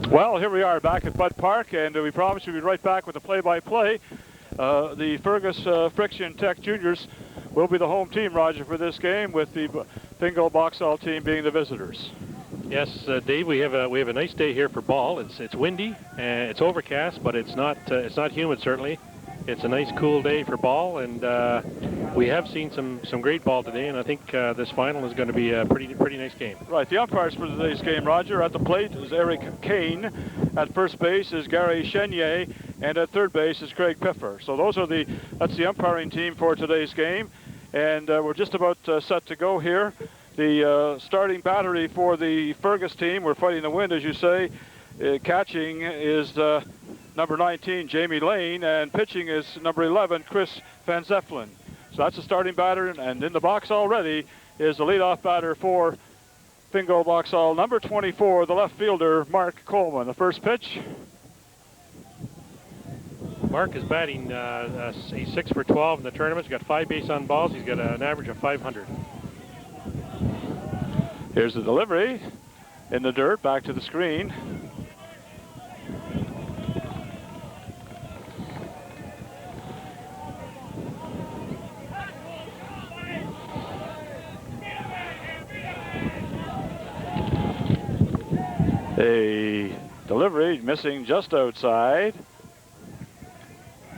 Well, here we are back at Bud Park, and we promise we'll be right back with the play-by-play. The Fergus Friction Tech Juniors will be the home team, Roger, for this game, with the Fingal Boxall team being the visitors. Yes, Dave, we have a nice day here for ball. It's windy and it's overcast, but it's not humid certainly. It's a nice cool day for ball, and we have seen some great ball today, and I think this final is going to be a pretty nice game. Right, the umpires for today's game, Roger, at the plate is Eric Kane, at first base is Gary Chenier, and at third base is Craig Piffer. So that's the umpiring team for today's game, and we're just about set to go here. The starting battery for the Fergus team, we're fighting the wind, as you say. Catching is number 19, Jamie Lane, and pitching is number 11, Chris Van Zeppelin. So that's the starting batter, and in the box already is the leadoff batter for Fingal Boxall, number 24, the left fielder, Mark Coleman. The first pitch. Mark is batting, he's 6 for 12 in the tournament. He's got 5 base on balls. He's got an average of 500. Here's the delivery in the dirt, back to the screen. A delivery missing just outside.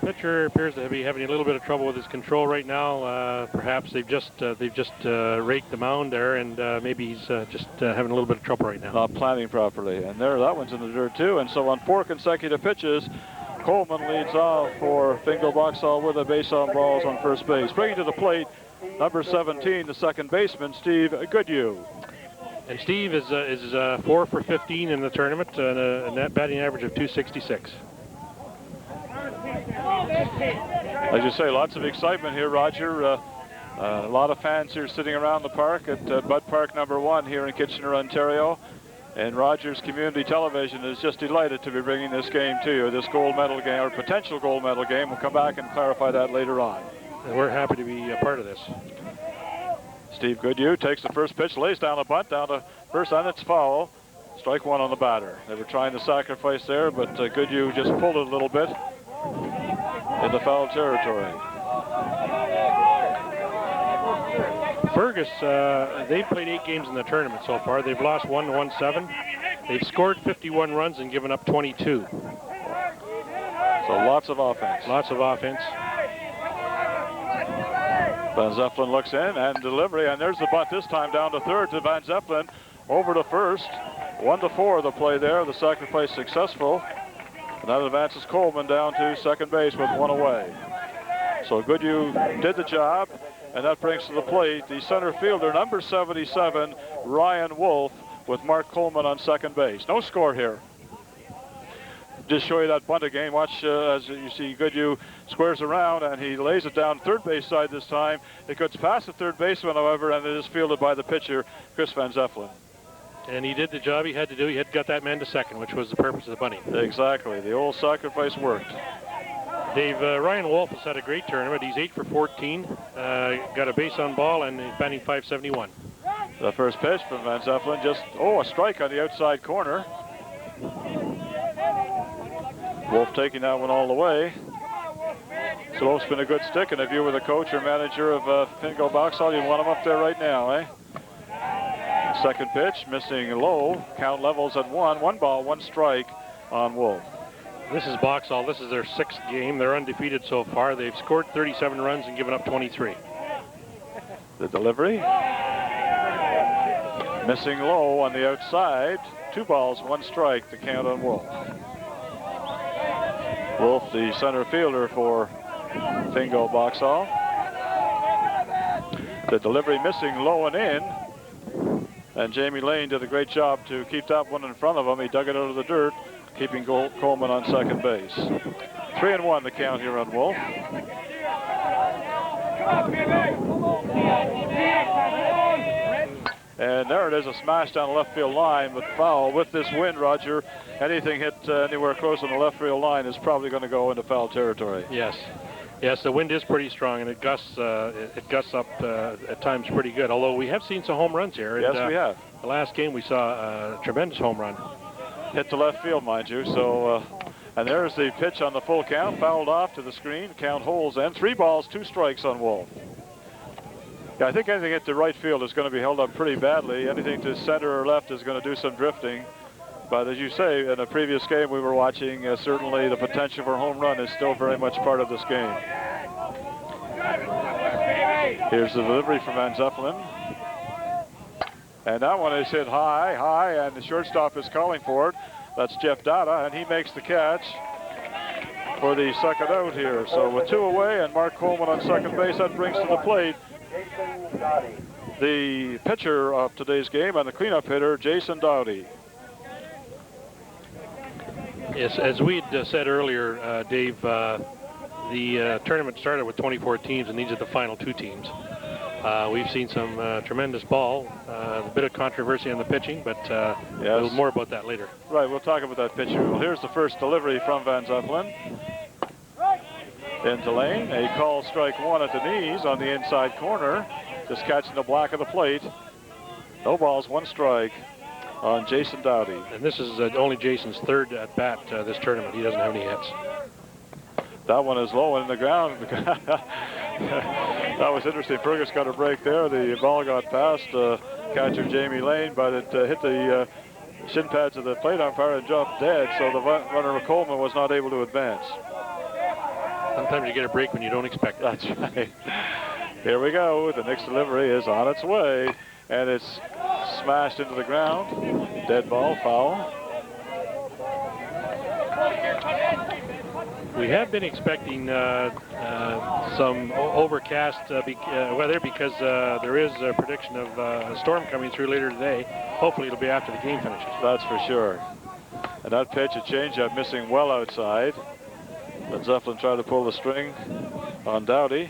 Pitcher appears to be having a little bit of trouble with his control right now. Perhaps they've just raked the mound there, and maybe he's just having a little bit of trouble right now. Not planning properly, and that one's in the dirt too. And so on 4 consecutive pitches, Coleman leads off for Fingal Boxall with a base on balls on first base. Bringing to the plate, number 17, the second baseman, Steve Goodhue. And Steve is 4 for 15 in the tournament, and a net batting average of 266. As you say, lots of excitement here, Roger. A lot of fans here sitting around the park at Bud Park number 1 here in Kitchener, Ontario. And Rogers Community Television is just delighted to be bringing this game to you, this gold medal game, or potential gold medal game. We'll come back and clarify that later on. And we're happy to be a part of this. Steve Goodhue takes the first pitch, lays down a bunt, down to first, and it's foul. Strike 1 on the batter. They were trying to sacrifice there, but Goodhue just pulled it a little bit in the foul territory. Fergus, they've played 8 games in the tournament so far. They've lost 1 and won 7. They've scored 51 runs and given up 22. So lots of offense. Lots of offense. Van Zeppelin looks in and delivery, and there's the bunt this time down to third to Van Zeppelin, over to first. 1-4 the play there, the sacrifice successful. And that advances Coleman down to second base with 1 away. So Goodhue did the job, and that brings to the plate the center fielder, number 77, Ryan Wolf, with Mark Coleman on second base. No score here. Just show you that bunt again. Watch as you see Goodhue squares around, and he lays it down third base side this time. It goes past the third baseman, however, and it is fielded by the pitcher, Chris Van Zeppelin. And he did the job he had to do. He had got that man to second, which was the purpose of the bunting. Exactly. The old sacrifice worked. Dave, Ryan Wolf has had a great tournament. He's 8 for 14, got a base on ball, and he's batting .571. The first pitch from Van Zeppelin, just, a strike on the outside corner. Wolf taking that one all the way. So Wolf's been a good stick, and if you were the coach or manager of Fingal Boxall, you'd want him up there right now, eh? Second pitch, missing low. Count levels at 1. 1 ball, 1 strike on Wolf. This is Boxall. This is their 6th game. They're undefeated so far. They've scored 37 runs and given up 23. The delivery. Missing low on the outside. 2 balls, 1 strike, the count on Wolf. Wolf, the center fielder for Fingal Boxall. The delivery missing low and in. And Jamie Lane did a great job to keep that one in front of him. He dug it out of the dirt, keeping Coleman on second base. 3-1 the count here on Wolf. And there it is, a smash down the left field line, but foul. With this wind, Roger, anything hit anywhere close on the left field line is probably going to go into foul territory. Yes. Yes, the wind is pretty strong, and it gusts up at times pretty good, although we have seen some home runs here. Yes, we have. The last game we saw a tremendous home run. hit to left field, mind you. So, and there's the pitch on the full count, fouled off to the screen. Count holds, and 3 balls, 2 strikes on Wolf. Yeah, I think anything hit to right field is going to be held up pretty badly. Anything to center or left is going to do some drifting. But as you say, in a previous game we were watching, certainly the potential for a home run is still very much part of this game. Here's the delivery from Van Zeppelin. And that one is hit high, and the shortstop is calling for it. That's Jeff Dada, and he makes the catch for the second out here. So with 2 away and Mark Coleman on second base, that brings to the plate the pitcher of today's game and the cleanup hitter, Jason Dowdy. Yes, as we had said earlier, Dave, the tournament started with 24 teams, and these are the final 2 teams. We've seen some tremendous ball, a bit of controversy on the pitching, but yes. A little more about that later. Right, we'll talk about that pitcher. Well, here's the first delivery from Van Zeppelin. Into lane, a call strike 1 at the knees on the inside corner, just catching the black of the plate. No balls, 1 strike on Jason Dowdy. And this is only Jason's 3rd at bat this tournament. He doesn't have any hits. That one is low in the ground. That was interesting. Fergus got a break there. The ball got past catcher Jamie Lane, but it hit the shin pads of the plate umpire and dropped dead, so the runner Coleman was not able to advance. Sometimes you get a break when you don't expect it. That's right. Here we go. The next delivery is on its way, and it's smashed into the ground. Dead ball, foul. We have been expecting some overcast weather because there is a prediction of a storm coming through later today. Hopefully it'll be after the game finishes. That's for sure. And that pitch, a changeup, missing well outside. Van Zeppelin tried to pull the string on Dowdy.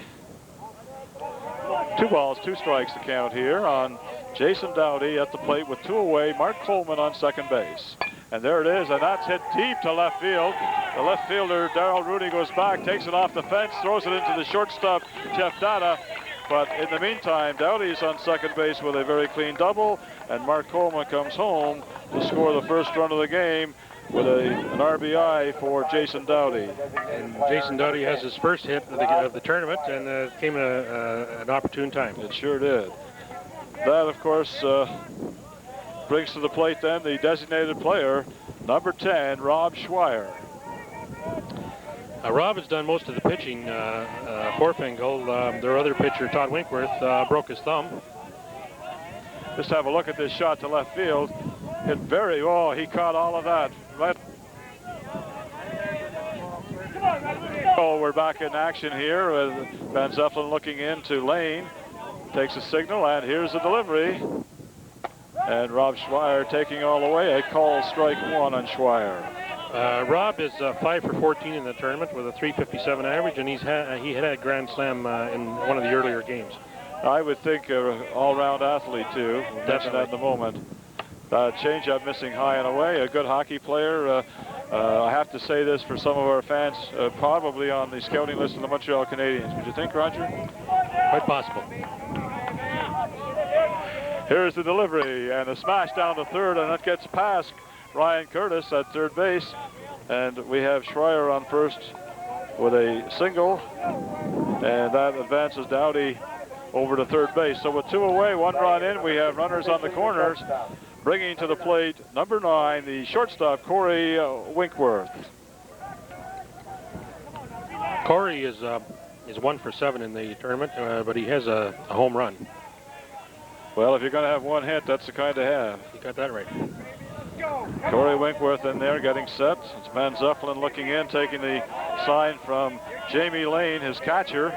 2 balls, 2 strikes to count here on Jason Dowdy at the plate with 2 away. Mark Coleman on second base. And there it is, and that's hit deep to left field. The left fielder, Darrell Rooney, goes back, takes it off the fence, throws it into the shortstop, Jeff Dada. But in the meantime, Dowdy's on second base with a very clean double, and Mark Coleman comes home to score the first run of the game with an RBI for Jason Dowdy. And Jason Dowdy has his first hit of the tournament, and it came at an opportune time. It sure did. That, of course, brings to the plate then the designated player, number 10, Rob Schweier. Rob has done most of the pitching for Fingal. Their other pitcher, Todd Winkworth, broke his thumb. Just have a look at this shot to left field. Hit very well. He caught all of that. Right. Oh, we're back in action here with Van Zeppelin looking into lane. Takes a signal, and here's the delivery. And Rob Schweier taking all the way. A call strike 1 on Schweier. Rob is 5 for 14 in the tournament with a .357 average, and he had a grand slam in one of the earlier games. I would think all-round athlete too. We'll mention that in a moment. Changeup missing high and away. A good hockey player. I have to say this for some of our fans, probably on the scouting list of the Montreal Canadiens. Would you think, Roger? Quite possible. Here's the delivery and a smash down to third, and that gets past Ryan Curtis at third base. And we have Schweier on first with a single, and that advances Dowdy over to third base. So with 2 away, 1 run in, we have runners on the corners. Bringing to the plate, number 9, the shortstop, Corey Winkworth. Corey is 1 for 7 in the tournament, but he has a home run. Well, if you're going to have 1 hit, that's the kind to have. You got that right. Corey Winkworth in there getting set. It's Van Zeppelin looking in, taking the sign from Jamie Lane, his catcher.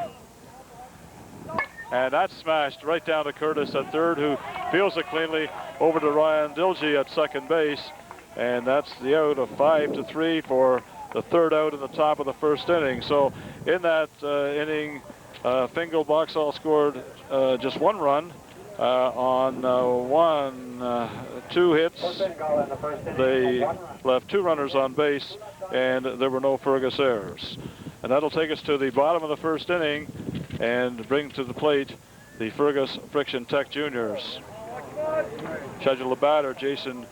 And that's smashed right down to Curtis at third, who fields it cleanly over to Ryan Dilge at second base. And that's the out of 5-3 for the third out in the top of the first inning. So in that inning, Fingal Boxall scored just 1 run on 2 hits. They left 2 runners on base, and there were no Fergus errors. And that'll take us to the bottom of the first inning and bring to the plate the Fergus Friction Tech Juniors. Scheduled batter, Jason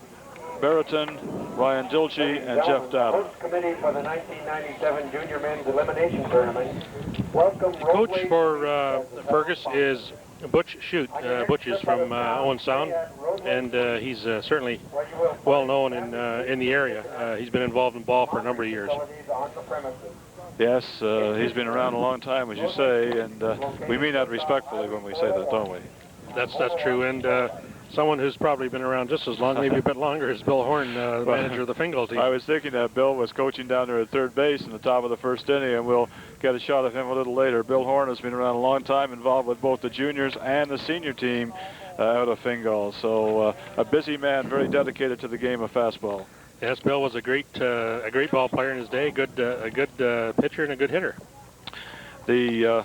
Barreton, Ryan Dilgey, and Jeff Dowdy. Committee for the 1997 Junior Men's Elimination Tournament. Welcome. The coach for Fergus is Butch Shute. Butch is from Owen Sound, and he's certainly well known in the area. He's been involved in ball for a number of years. Yes, he's been around a long time, as you say, and we mean that respectfully when we say that, don't we? That's true, and someone who's probably been around just as long, maybe a bit longer, is Bill Horn, manager of the Fingal team. I was thinking that Bill was coaching down there at third base in the top of the first inning, and we'll get a shot of him a little later. Bill Horn has been around a long time, involved with both the juniors and the senior team out of Fingal. So a busy man, very dedicated to the game of fastball. Yes, Bill was a great ball player in his day, a good pitcher and a good hitter. The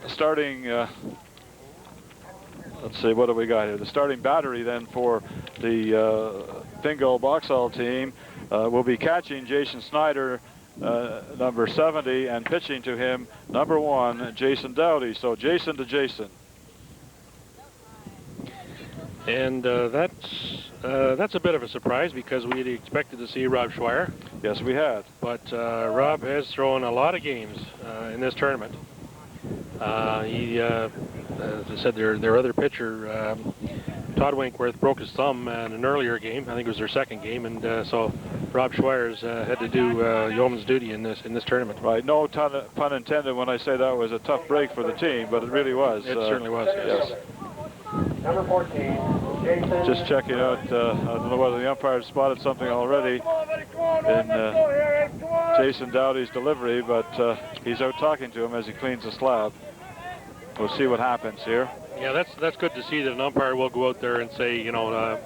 starting, let's see, what do we got here? The starting battery then for the Fingal Boxall team will be catching Jason Snyder, number 70, and pitching to him, number 1, Jason Dowdy. So Jason to Jason. And that's a bit of a surprise because we had expected to see Rob Schweier. Yes, we had. But Rob has thrown a lot of games in this tournament. He, as I said, their other pitcher, Todd Winkworth, broke his thumb in an earlier game. I think it was their second game, and so Rob Schweier's had to do yeoman's duty in this tournament. Right. No pun intended when I say that was a tough break for the team, but it really was. It certainly was. Yes. Number 14, Jason. Just checking out, I don't know whether the umpire spotted something already in Jason Dowdy's delivery, but he's out talking to him as he cleans the slab. We'll see what happens here. Yeah, that's good to see that an umpire will go out there and say, you know,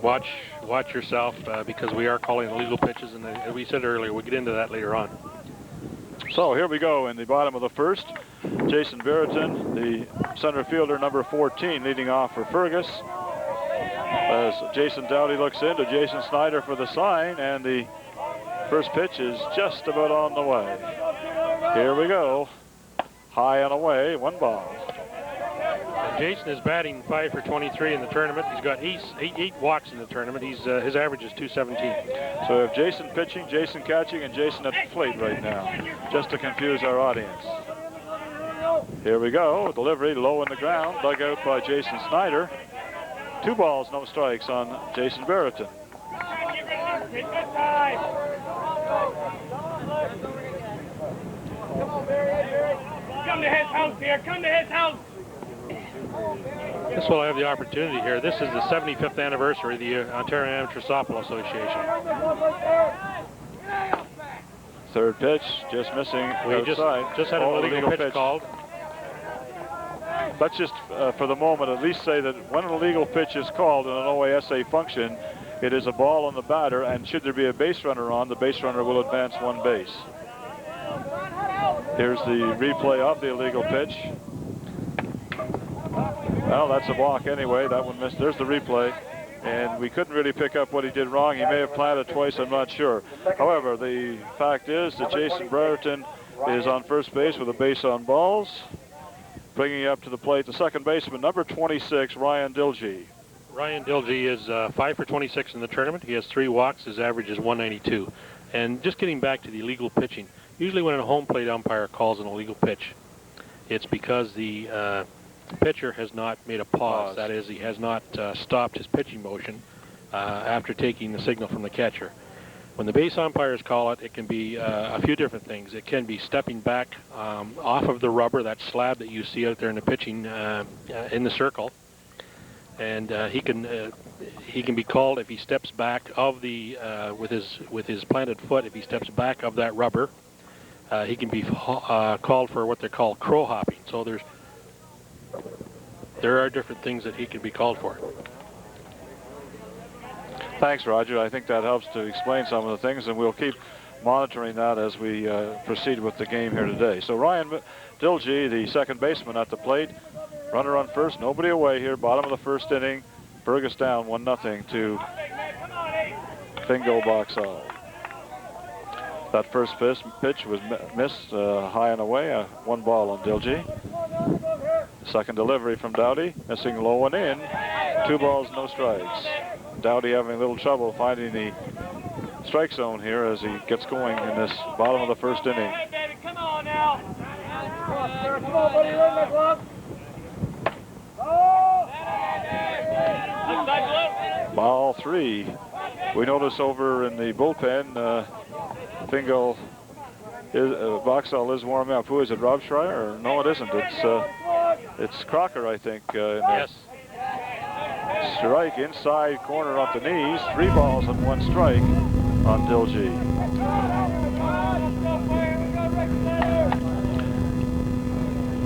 watch yourself because we are calling illegal pitches, and as we said earlier, we'll get into that later on. So here we go in the bottom of the first. Jason Barrington, the center fielder, number 14, leading off for Fergus. As Jason Dowdy looks into Jason Snyder for the sign, and the first pitch is just about on the way. Here we go. High and away, 1 ball. Jason is batting 5 for 23 in the tournament. He's got eight walks in the tournament. His average is 217. So we have Jason pitching, Jason catching, and Jason at the plate right now, just to confuse our audience. Here we go. Delivery low in the ground, dug out by Jason Snyder. 2 balls, no strikes on Jason Barrington. Come to his house here. Come to his house. This will have the opportunity here. This is the 75th anniversary of the Ontario Amateur Softball Association. Third pitch, just missing We just had an illegal pitch called. Let's just, for the moment, at least say that when an illegal pitch is called in an OASA function, it is a ball on the batter, and should there be a base runner on, the base runner will advance 1 base. Here's the replay of the illegal pitch. Well, that's a walk anyway. That one missed. There's the replay. And we couldn't really pick up what he did wrong. He may have planted twice, I'm not sure. However, the fact is that Jason Brereton is on first base with a base on balls. Bringing up to the plate the second baseman, number 26, Ryan Dilgey. Ryan Dilgey is 5 for 26 in the tournament. He has 3 walks. His average is 192. And just getting back to the illegal pitching, usually when a home plate umpire calls an illegal pitch, it's because the pitcher has not made a pause. That is, he has not stopped his pitching motion after taking the signal from the catcher. When the base umpires call it, it can be a few different things. It can be stepping back off of the rubber, that slab that you see out there in the pitching in the circle, and he can be called if he steps back of the with his planted foot. If he steps back of that rubber, he can be called for what they call crow hopping. So there are different things that he can be called for. Thanks, Roger. I think that helps to explain some of the things, and we'll keep monitoring that as we proceed with the game here today. So Ryan Dilgey, the second baseman at the plate. Runner on first, nobody away here. Bottom of the first inning. Fergus down 1-0 to Fingal Boxall. That first pitch was missed high and away. 1 ball on Dilgey. Second delivery from Dowdy, missing low and in. 2 balls, no strikes. Dowdy having a little trouble finding the strike zone here as he gets going in this bottom of the first inning. Come on now. Come on, buddy, run that glove. Ball 3. We notice over in the bullpen, Fingal, Boxall is warming up. Who is it, Rob Schreier? No, it isn't. It's Crocker, I think. Yes. Strike inside corner off the knees. 3 balls and 1 strike on Dilgey.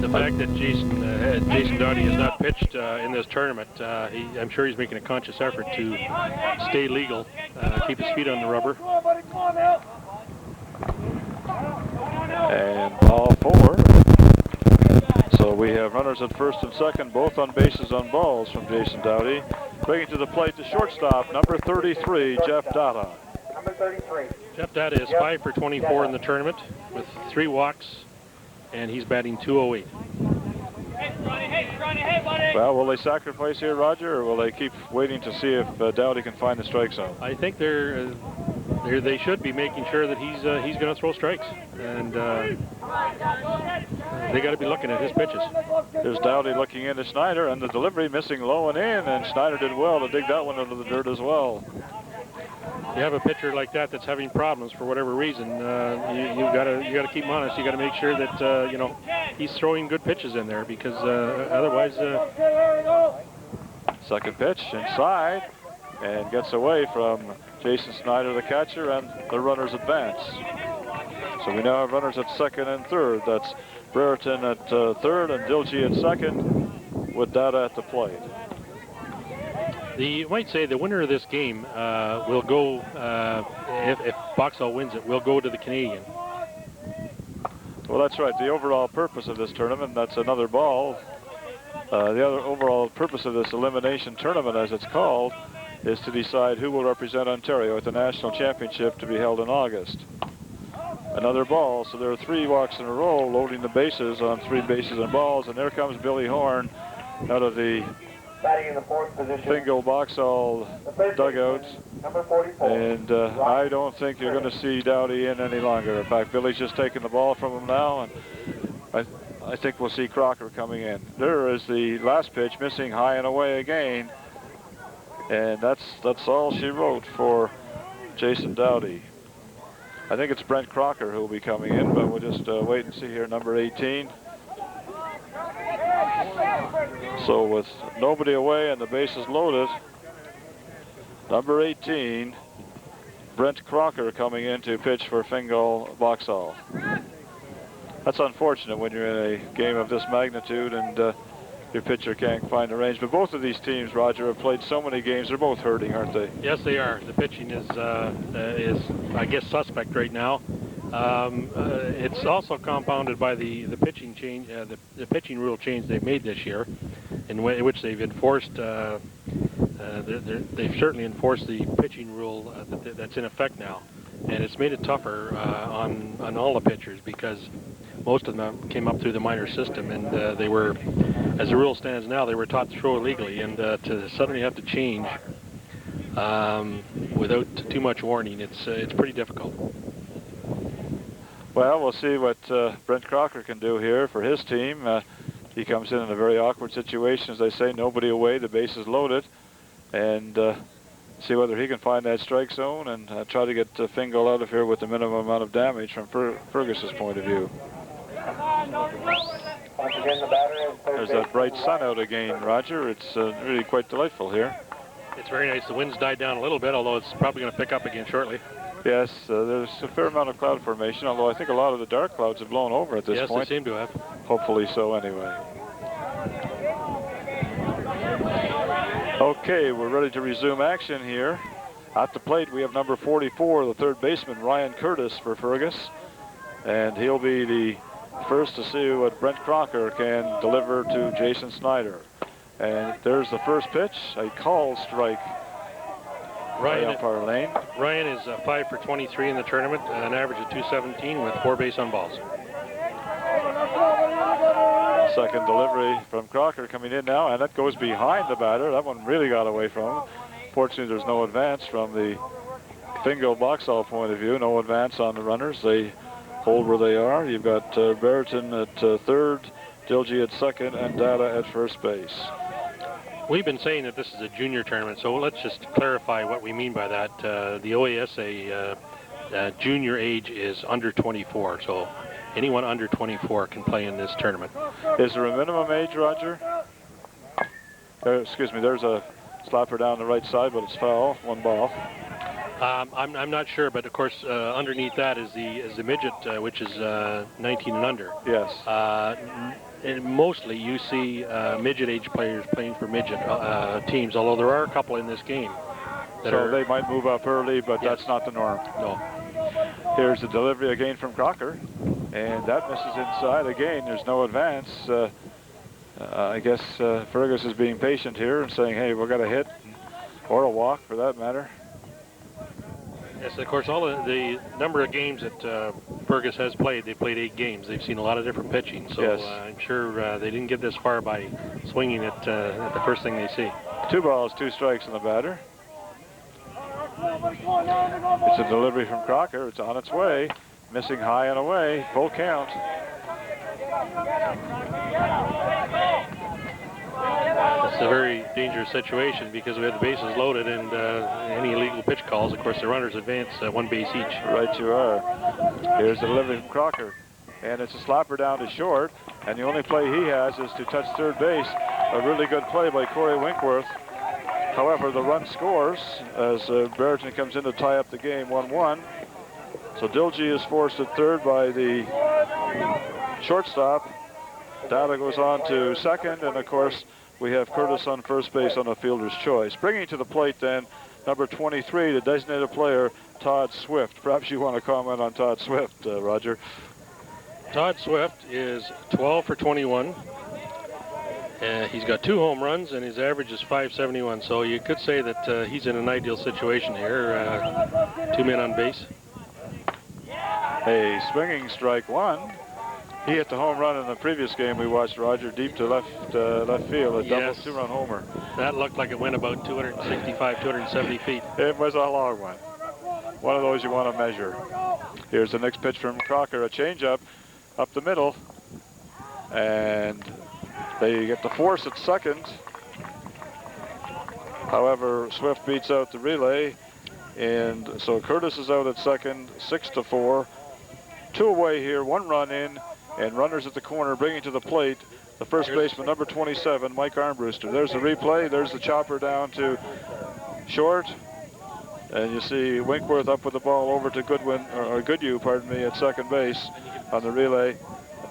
The fact that Jason Doughty has not pitched in this tournament, I'm sure he's making a conscious effort to stay legal, keep his feet on the rubber. And ball 4. So we have runners at first and second, both on bases on balls from Jason Doughty. Bringing to the plate the shortstop, number 33, Jeff Data. Number 33. Jeff Data is 5 for 24 in the tournament with 3 walks, and he's batting .208. Well, will they sacrifice here, Roger, or will they keep waiting to see if Doughty can find the strike zone? I think they should be making sure that he's going to throw strikes, and they got to be looking at his pitches. There's Doughty looking into Schneider, and the delivery missing low and in, and Schneider did well to dig that one into the dirt as well. You have a pitcher like that that's having problems for whatever reason. You got to keep him honest. You got to make sure that you know, he's throwing good pitches in there, because otherwise. Second pitch inside, and gets away from Jason Schneider, the catcher, and the runners advance. So we now have runners at second and third. That's Brereton at third and Dilgey at second, with Data at the plate. You might say the winner of this game will go, if Boxall wins it, will go to the Canadian. Well, that's right. The overall purpose of this tournament, that's another ball. The other overall purpose of this elimination tournament, as it's called, is to decide who will represent Ontario at the National Championship to be held in August. Another ball, so there are 3 walks in a row, loading the bases on 3 bases and balls, and there comes Billy Horn out of the Batting in the 4th position. Fingal Boxall dugouts. Number 44. And I don't think you're going to see Doughty in any longer. In fact, Billy's just taking the ball from him now, and I think we'll see Crocker coming in. There is the last pitch, missing high and away again. And that's all she wrote for Jason Doughty. I think it's Brent Crocker who will be coming in, but we'll just wait and see here. Number 18. So with nobody away and the bases loaded, number 18, Brent Crocker coming in to pitch for Fingal Boxall. That's unfortunate when you're in a game of this magnitude and your pitcher can't find the range. But both of these teams, Roger, have played so many games. They're both hurting, aren't they? Yes, they are. The pitching is I guess, suspect right now. It's also compounded by the pitching change, the pitching rule change they've made this year, in which they've enforced. They've certainly enforced the pitching rule that's in effect now, and it's made it tougher on all the pitchers, because most of them came up through the minor system, and they were, as the rule stands now, they were taught to throw illegally, and to suddenly have to change without too much warning, it's pretty difficult. Well, we'll see what Brent Crocker can do here for his team. He comes in a very awkward situation, as they say, nobody away, the base is loaded, and see whether he can find that strike zone and try to get Fingal out of here with the minimum amount of damage from Fergus's point of view. Once again, the batter is There's that bright sun out again, Roger. It's really quite delightful here. It's very nice. The wind's died down a little bit, although it's probably going to pick up again shortly. Yes, there's a fair amount of cloud formation, although I think a lot of the dark clouds have blown over at this point. Yes, they seem to have. Hopefully so anyway. Okay, we're ready to resume action here. At the plate, we have number 44, the third baseman, Ryan Curtis for Fergus. And he'll be the first to see what Brent Crocker can deliver to Jason Schneider. And there's the first pitch, a called strike. Ryan is 5 for 23 in the tournament, an average of .217 with 4 base on balls. Second delivery from Crocker coming in now, and that goes behind the batter. That one really got away from him. Fortunately, there's no advance from the Fingal Boxall point of view. No advance on the runners. They hold where they are. You've got Brereton at third, Dilgy at second, and Data at first base. We've been saying that this is a junior tournament, so let's just clarify what we mean by that. The OASA junior age is under 24, so anyone under 24 can play in this tournament. Is there a minimum age, Roger? Excuse me, there's a slapper down the right side, but it's foul, 1 ball. I'm not sure, but of course underneath that is the midget, which is 19 and under. Yes. And mostly you see midget age players playing for midget teams, although there are a couple in this game. So they might move up early, but yes. That's not the norm. No. Here's the delivery again from Crocker, and that misses inside again. There's no advance. I guess Fergus is being patient here and saying, hey, we've got a hit or a walk for that matter. Yes, of course, all the number of games that Fergus has played, they've played 8 games. They've seen a lot of different pitching, so yes. I'm sure they didn't get this far by swinging at the first thing they see. 2 balls, 2 strikes in the batter. It's a delivery from Crocker. It's on its way, missing high and away, full count. It's a very dangerous situation because we have the bases loaded and any illegal pitch calls, of course, the runners advance 1 base each. Right you are. Here's the delivery from Crocker. And it's a slapper down to short. And the only play he has is to touch third base. A really good play by Corey Winkworth. However, the run scores as Brereton comes in to tie up the game 1-1. So Dilgy is forced at third by the shortstop. Data goes on to second, and of course, we have Curtis on first base on a fielder's choice. Bringing to the plate then, number 23, the designated player, Todd Swift. Perhaps you want to comment on Todd Swift, Roger. Todd Swift is 12 for 21. He's got 2 home runs, and his average is .571. So you could say that he's in an ideal situation here. 2 men on base. A swinging strike 1. He hit the home run in the previous game we watched, Roger, deep to left field, a double 2-run homer. That looked like it went about 265, 270 feet. It was a long one. One of those you want to measure. Here's the next pitch from Crocker, a changeup up the middle. And they get the force at second. However, Swift beats out the relay. And so Curtis is out at second, 6-4. 2 away here, 1 run in. And runners at the corner bringing to the plate the first baseman, number 27, Mike Armbruster. There's the replay. There's the chopper down to short. And you see Winkworth up with the ball over to Goodhue, pardon me, at second base on the relay.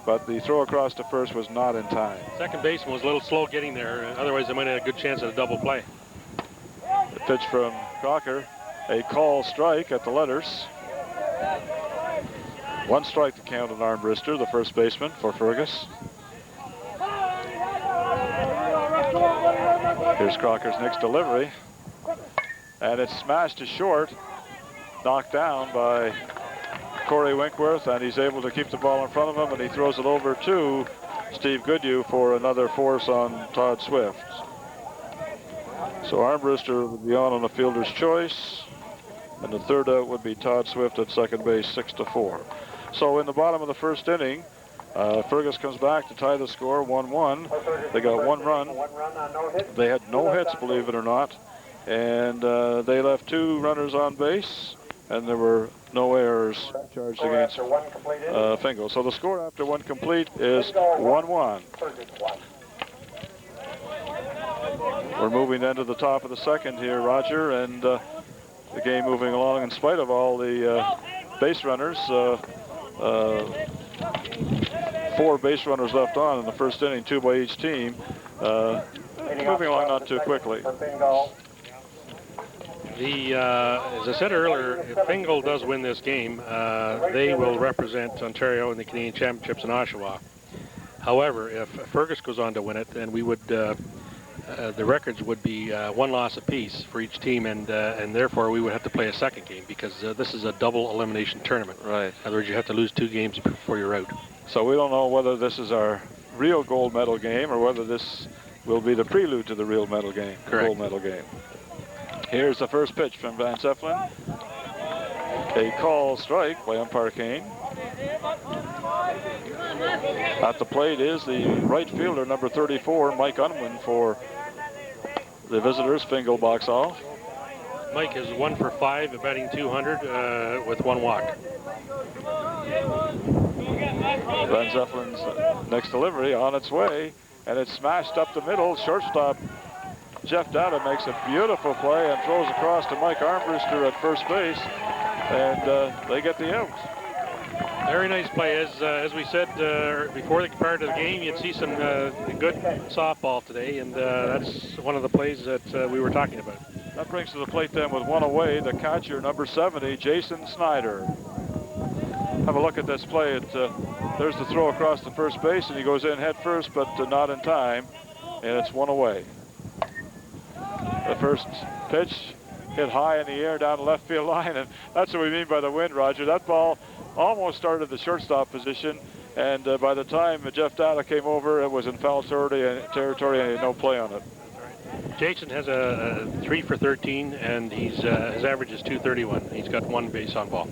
But the throw across to first was not in time. Second baseman was a little slow getting there. Otherwise, they might have had a good chance at a double play. The pitch from Crocker, a call strike at the letters. 1 strike to count on Armbruster, the first baseman for Fergus. Here's Crocker's next delivery. And it's smashed to short, knocked down by Corey Winkworth, and he's able to keep the ball in front of him, and he throws it over to Steve Goodhue for another force on Todd Swift. So Armbruster would be on a fielder's choice, and the third out would be Todd Swift at second base, 6-4. So in the bottom of the first inning, Fergus comes back to tie the score, 1-1. They got 1 run. They had no hits, believe it or not. And they left 2 runners on base, and there were no errors charged against Fingal. So the score after 1 complete is 1-1. We're moving then to the top of the second here, Roger, and the game moving along in spite of all the base runners. 4 base runners left on in the first inning, 2 by each team. Moving along not too quickly. As I said earlier, if Fingal does win this game, they will represent Ontario in the Canadian Championships in Oshawa. However, if Fergus goes on to win it, then we would, the records would be 1 loss apiece for each team, and therefore we would have to play a second game because this is a double elimination tournament. Right. In other words, you have to lose 2 games before you're out. So we don't know whether this is our real gold medal game or whether this will be the prelude to the real medal game, the gold medal game. Here's the first pitch from Van Zeppelin. A call strike by umpire Kane. At the plate is the right fielder, number 34, Mike Unwin, for the visitors, Fingal Boxall. Mike is 1 for 5, batting 200 with 1 walk. Van Zeppelin's next delivery on its way, and it's smashed up the middle. Shortstop Jeff Data makes a beautiful play and throws across to Mike Armbruster at first base, and they get the out. Very nice play. As we said before the part of the game, you'd see some good softball today, and that's one of the plays that we were talking about. That brings to the plate then with 1 away the catcher, number 70, Jason Snyder. Have a look at this play. There's the throw across the first base, and he goes in head first, but not in time, and it's 1 away. The first pitch hit high in the air down the left field line, and that's what we mean by the wind, Roger. That ball almost started the shortstop position, and by the time Jeff Data came over, it was in foul territory and he had no play on it. Jason has a 3 for 13, and his average is 231. He's got 1 base on ball.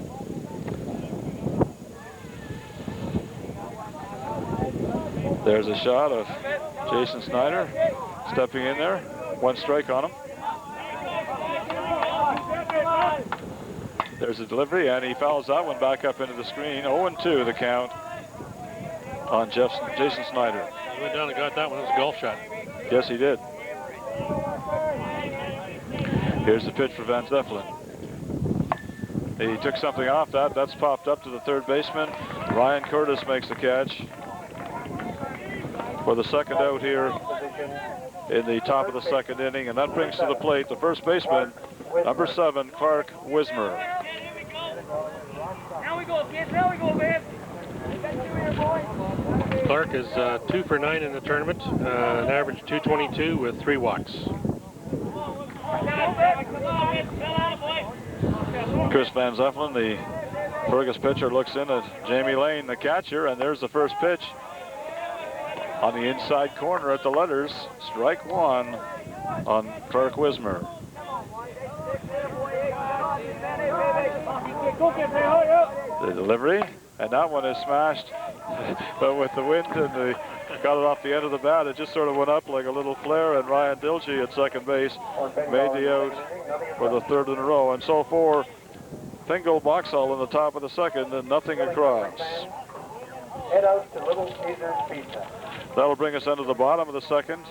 There's a shot of Jason Snyder stepping in there. 1 strike on him. There's a delivery, and he fouls that one back up into the screen. 0-2 the count on Jason Snyder. He went down and got that one. It was a golf shot. Yes, he did. Here's the pitch for Van Zeppelin. He took something off that. That's popped up to the third baseman. Ryan Curtis makes the catch for the second out here in the top of the second inning, and that brings to the plate the first baseman, number 7, Clark Wismer. Now we go, kids. Now we go, man. Clark is 2 for 9 in the tournament, an average 222 with 3 walks. Chris Van Zeppelin, the Fergus pitcher, looks in at Jamie Lane, the catcher, and there's the first pitch on the inside corner at the letters. Strike 1 on Clark Wismer. The delivery, and that one is smashed, but with the wind and got it off the end of the bat, it just sort of went up like a little flare, and Ryan Dilgey at second base made the out for the 3rd in a row. And so for Fingal Boxall in the top of the second, and nothing across. Head out to Little Caesar's Pizza. That'll bring us into the bottom of the second.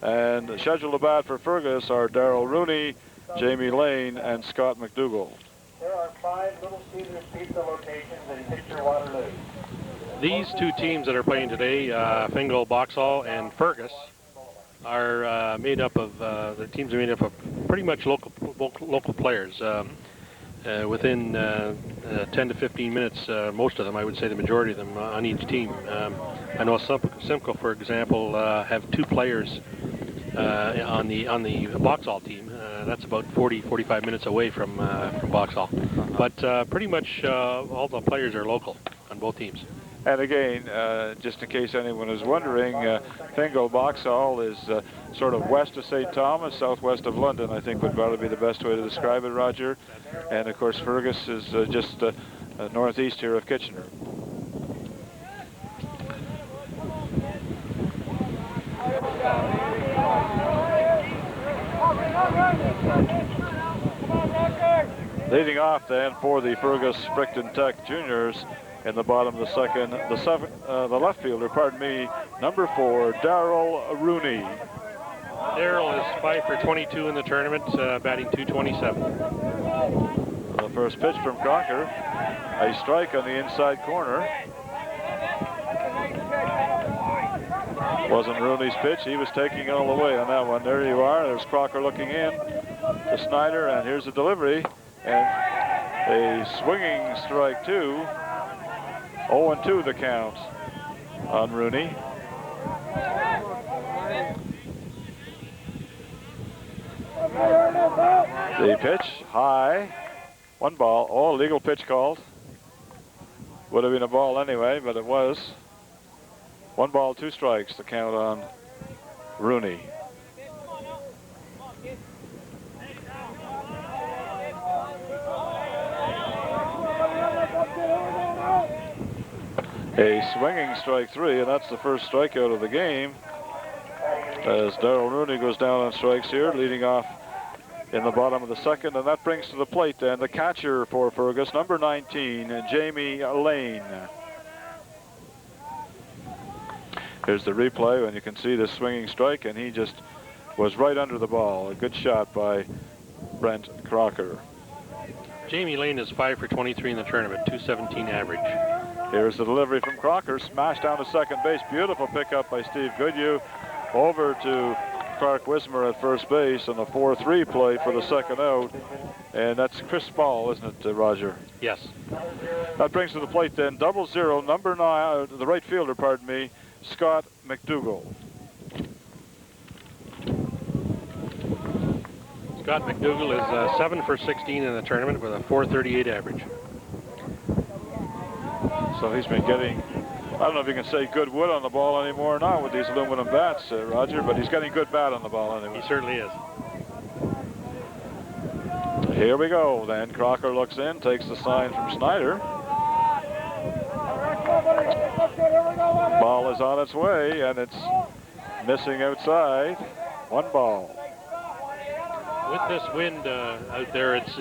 And scheduled to bat for Fergus are Darrell Rooney, Jamie Lane, and Scott McDougall. There are 5 Little Caesar's Pizza locations in Picture Waterloo. These 2 teams that are playing today, Fingal, Boxall, and Fergus, are made up of, the teams are made up of pretty much local players. Within 10 to 15 minutes, most of them, I would say the majority of them, on each team. I know Simcoe, for example, have 2 players on the Boxall team. That's about 45 minutes away from Boxall. But pretty much all the players are local on both teams. And again, just in case anyone is wondering, Fingal Boxall is sort of west of St. Thomas, southwest of London, I think would probably be the best way to describe it, Roger. And of course, Fergus is just northeast here of Kitchener. Leading off then for the Fergus Fricton Tech Juniors in the bottom of the second, the left fielder, pardon me, number 4, Darrell Rooney. Darrell is 5 for 22 in the tournament, batting 227. The first pitch from Conker, a strike on the inside corner. Wasn't Rooney's pitch. He was taking it all the way on that one. There you are. There's Crocker looking in to Snyder, and here's the delivery. And a swinging strike 2. 0-2 the count on Rooney. The pitch, high. 1 ball. Oh, legal pitch called. Would have been a ball anyway, but it was. 1 ball, 2 strikes, the count on Rooney. A swinging strike 3, and that's the first strikeout of the game. As Darryl Rooney goes down on strikes here, leading off in the bottom of the second, and that brings to the plate then the catcher for Fergus, number 19, Jamie Lane. Here's the replay, and you can see the swinging strike, and he just was right under the ball. A good shot by Brent Crocker. Jamie Lane is 5 for 23 in the tournament, 217 average. Here's the delivery from Crocker, smashed down to second base. Beautiful pickup by Steve Goodhue. Over to Clark Wismer at first base, and a 4-3 play for the second out. And that's Chris Ball, isn't it, Roger? Yes. That brings to the plate then 0-0, number 9, the right fielder, pardon me, Scott McDougall. Scott McDougall is 7 for 16 in the tournament with a 438 average. So he's been getting, I don't know if you can say good wood on the ball anymore or not with these aluminum bats, Roger, but he's getting good bat on the ball anyway. He certainly is. Here we go then. Crocker looks in, takes the sign from Snyder. Ball is on its way, and it's missing outside. 1 ball. With this wind out there, it's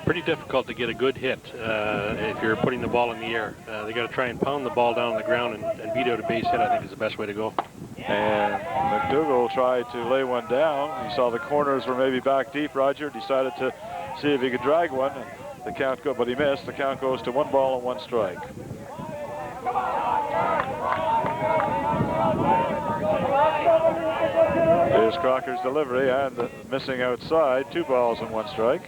pretty difficult to get a good hit if you're putting the ball in the air. They got to try and pound the ball down on the ground and beat out a base hit, I think, is the best way to go. And McDougall tried to lay one down. He saw the corners were maybe back deep. Roger decided to see if he could drag one. The count but he missed. The count goes to 1 ball and 1 strike. Here's Crocker's delivery, and missing outside. 2 balls and 1 strike.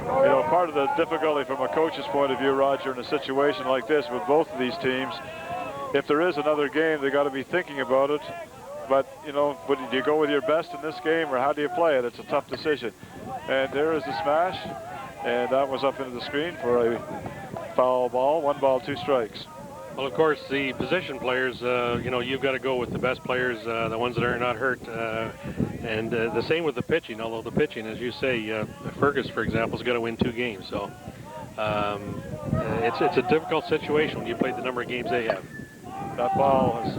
You know, part of the difficulty from a coach's point of view, Roger, in a situation like this with both of these teams, if there is another game, they got to be thinking about it. But, you know, do you go with your best in this game, or how do you play it? It's a tough decision. And there is the smash, and that was up into the screen for a foul ball. 1 ball, 2 strikes. Well, of course, the position players, you know, you've got to go with the best players, the ones that are not hurt. And the same with the pitching, although the pitching, as you say, Fergus, for example, has got to win 2 games. So it's a difficult situation when you play the number of games they have. That ball is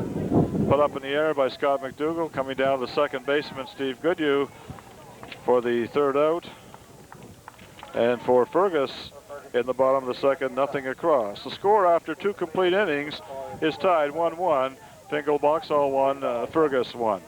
put up in the air by Scott McDougall, coming down to second baseman Steve Goodhue for the 3rd out. And for Fergus, in the bottom of the second, nothing across. The score after 2 complete innings is tied 1-1. Fingal, Boxall 1, Fergus 1.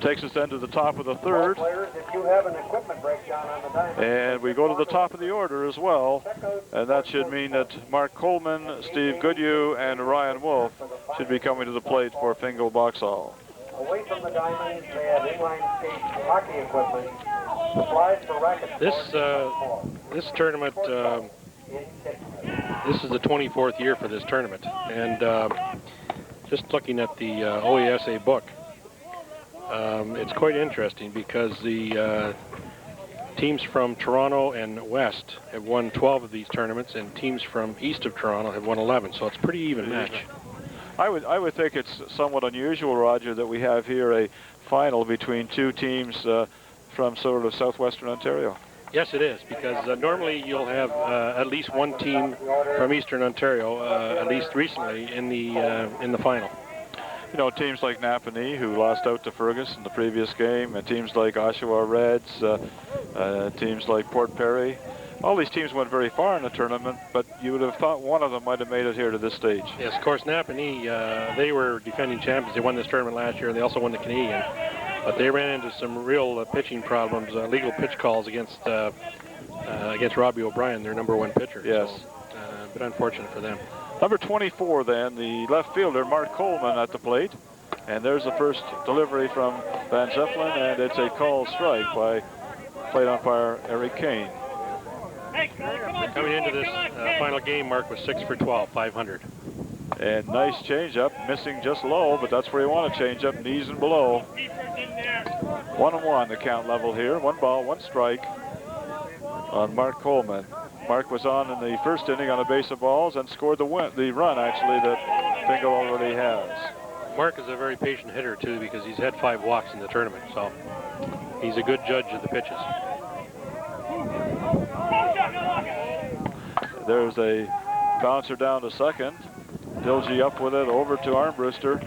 Takes us then to the top of the 3rd. If you have an equipment breakdown on the diamond, and we go to the top of the order as well. And that should mean that Mark Coleman, Steve Goodhue, and Ryan Wolf should be coming to the plate for Fingal, Boxall. away from the diamonds, they have inline skate hockey equipment. Supplies for racket. This tournament, this is the 24th year for this tournament, and just looking at the OESA book, it's quite interesting because the teams from Toronto and West have won 12 of these tournaments, and teams from east of Toronto have won 11, so it's a pretty even match. I would think it's somewhat unusual, Roger, that we have here a final between two teams from sort of southwestern Ontario. Yes, it is, because normally you'll have at least one team from Eastern Ontario, at least recently, in the final. You know, teams like Napanee, who lost out to Fergus in the previous game, and teams like Oshawa Reds, teams like Port Perry. All these teams went very far in the tournament, but you would have thought one of them might have made it here to this stage. Yes, of course, Napanee, they were defending champions. They won this tournament last year, and they also won the Canadian. But they ran into some real pitching problems, legal pitch calls against Robbie O'Brien, their #1 pitcher. Yes. So, a bit unfortunate for them. Number 24 then, the left fielder, Mark Coleman at the plate. And there's the first delivery from Van Zeppelin, and it's a called strike by plate umpire Eric Kane. Coming into this final game, Mark was 6 for 12, 500. And nice changeup, missing just low, but that's where you want a changeup, knees and below. 1-1 the count level here. 1 ball, 1 strike on Mark Coleman. Mark was on in the first inning on a base of balls and scored the run, actually, that Fingal already has. Mark is a very patient hitter, too, because he's had 5 walks in the tournament, so he's a good judge of the pitches. There's a bouncer down to second. Dilge up with it over to Armbruster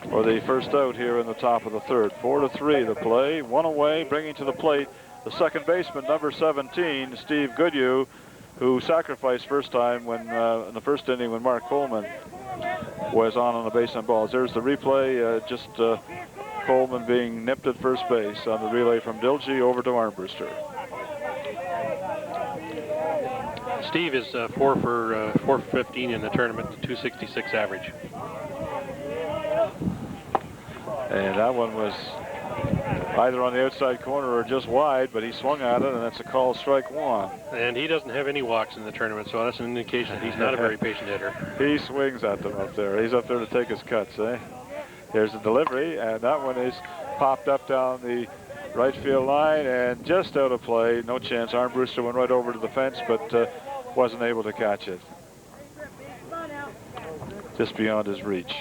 for the first out here in the top of the third. 4-3 the play, 1 away, bringing to the plate the second baseman, number 17, Steve Goodhue, who sacrificed first time when in the first inning when Mark Coleman was on the base on balls. There's the replay, just Coleman being nipped at first base on the relay from Dilge over to Armbruster. Steve is 4 for 15 in the tournament, 266 average. And that one was either on the outside corner or just wide, but he swung at it, and that's a call, strike 1. And he doesn't have any walks in the tournament, so that's an indication that he's not a very patient hitter. He swings at them up there. He's up there to take his cuts, eh? Here's the delivery, and that one is popped up down the right field line and just out of play. No chance. Armbruster went right over to the fence, but wasn't able to catch it. Just beyond his reach.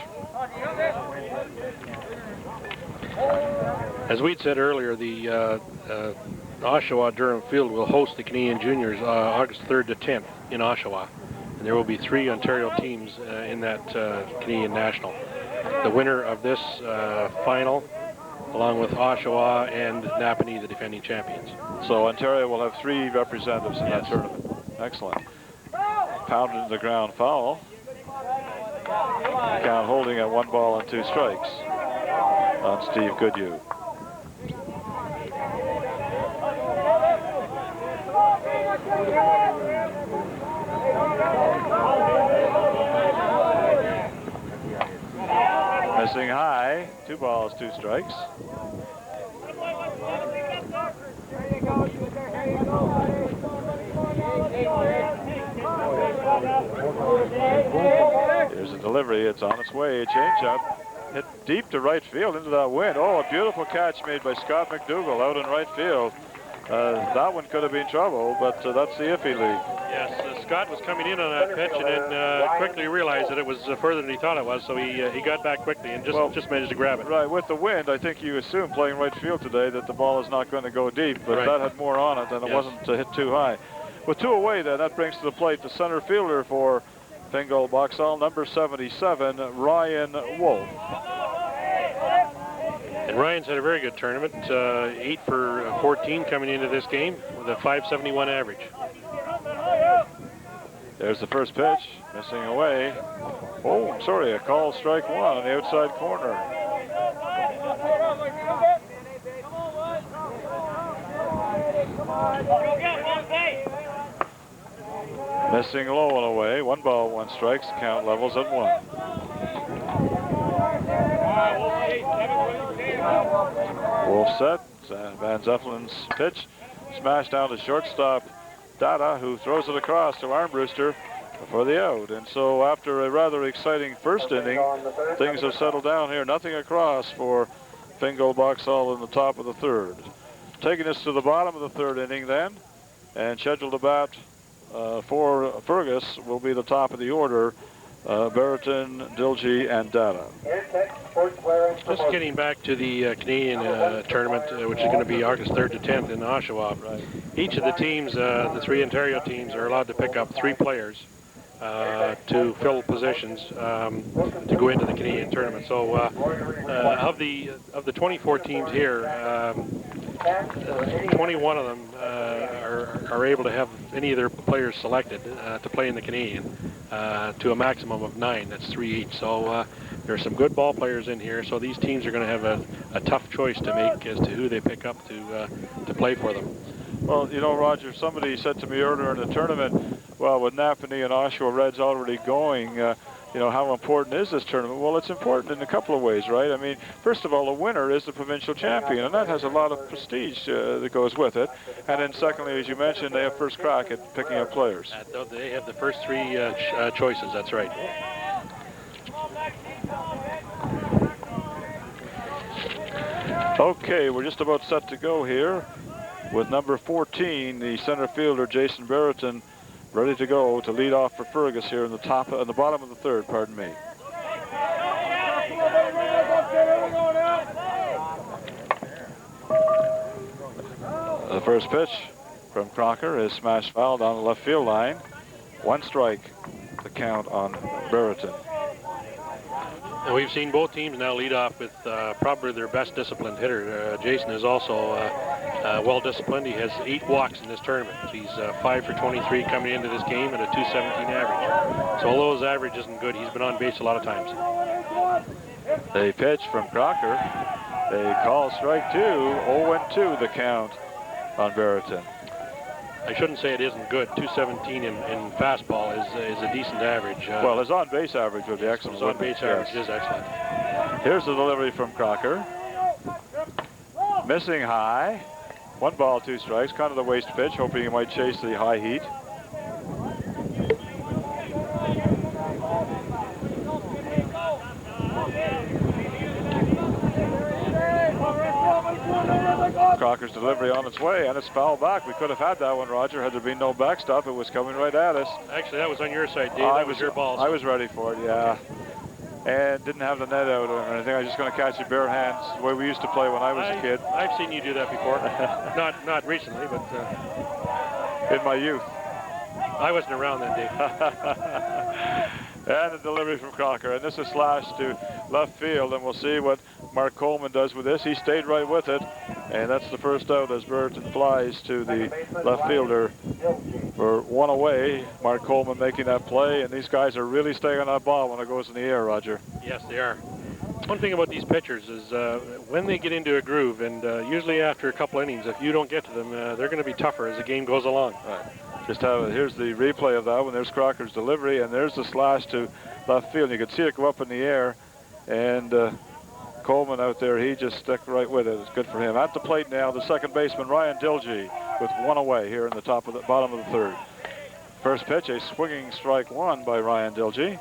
As we'd said earlier, the Oshawa Durham Field will host the Canadian Juniors August 3rd to 10th in Oshawa. And there will be 3 Ontario teams in that Canadian National. The winner of this final, along with Oshawa and Napanee, the defending champions. So Ontario will have 3 representatives in that tournament. Excellent. Pounded into the ground, foul. Count holding at 1 ball and 2 strikes on Steve Goodhue. Missing high, 2 balls, 2 strikes. Here's a delivery, it's on its way, a changeup. Hit deep to right field into that wind. Oh, a beautiful catch made by Scott McDougall out in right field. That one could have been trouble, but that's the iffy league. Yes, Scott was coming in on that pitch and then quickly realized that it was further than he thought it was, so he got back quickly and just managed to grab it. Right, with the wind, I think you assume playing right field today that the ball is not going to go deep, but that had more on it than it wasn't to hit too high. With 2 away then, that brings to the plate the center fielder for Fingal Boxall, number 77, Ryan Wolf. And Ryan's had a very good tournament, 8 for 14 coming into this game with a 571 average. There's the first pitch, missing away. Oh, sorry, a call, strike 1 on the outside corner. Missing low and away, 1 ball, 1 strike, count levels at 1. Wolf set, and Van Zeffelin's pitch smashed down to shortstop Dada, who throws it across to Armbruster for the out. And so after a rather exciting first inning, things have settled down here. Nothing across for Fingal Boxall in the top of the third. Taking us to the bottom of the third inning then, and scheduled to bat for Fergus will be the top of the order. Brereton, Dilge, and Dada. Just getting back to the Canadian tournament, which is going to be August 3rd to 10th in Oshawa. Right. Each of the teams, the 3 Ontario teams, are allowed to pick up 3 players to fill positions to go into the Canadian tournament. So of the 24 teams here, 21 of them are able to have any of their players selected to play in the Canadian to a maximum of 9. That's 3 each. So there are some good ball players in here. So these teams are going to have a tough choice to make as to who they pick up to play for them. Well, you know, Roger, somebody said to me earlier in the tournament, well, with Napanee and Oshawa Reds already going, you know, how important is this tournament? Well, it's important in a couple of ways, right? I mean, first of all, the winner is the provincial champion, and that has a lot of prestige that goes with it. And then secondly, as you mentioned, they have first crack at picking up players. They have the first 3 choices, that's right. Okay, we're just about set to go here with number 14, the center fielder, Jason Brereton, ready to go to lead off for Fergus here in the bottom of the third, pardon me. The first pitch from Crocker is smash foul down the left field line. 1 strike, the count on Brereton. And we've seen both teams now lead off with probably their best disciplined hitter. Jason is also well disciplined. He has 8 walks in this tournament. He's 5 for 23 coming into this game and a 217 average. So although his average isn't good, he's been on base a lot of times. A pitch from Crocker. They call strike 2. 0-2 the count on Brereton. I shouldn't say it isn't good. 217 in fastball is a decent average. Well, his on-base average would be excellent. His on-base average is excellent. Here's the delivery from Crocker. Missing high. 1 ball, 2 strikes. Kind of the waste pitch, hoping he might chase the high heat. Crocker's delivery on its way, and it's foul back. We could have had that one, Roger, had there been no backstop. It was coming right at us. Actually, that was on your side, Dave. That was your ball. So. I was ready for it, yeah. And didn't have the net out or anything. I was just going to catch it bare hands, the way we used to play when I was a kid. I've seen you do that before. not recently, but... in my youth. I wasn't around then, Dave. And the delivery from Crocker. And this is slashed to left field, and we'll see what Mark Coleman does with this. He stayed right with it, and that's the first out as Brereton flies to the left fielder for 1 away. Mark Coleman making that play, and these guys are really staying on that ball when it goes in the air, Roger. Yes, they are. One thing about these pitchers is when they get into a groove, and usually after a couple innings, if you don't get to them, they're going to be tougher as the game goes along. Right. Here's the replay of that one. There's Crocker's delivery, and there's the slash to left field. You can see it go up in the air, and Coleman out there, he just stuck right with it. It's good for him. At the plate now, the second baseman, Ryan Dilgey, with 1 away here in the bottom of the third. First pitch, a swinging strike 1 by Ryan Dilgey.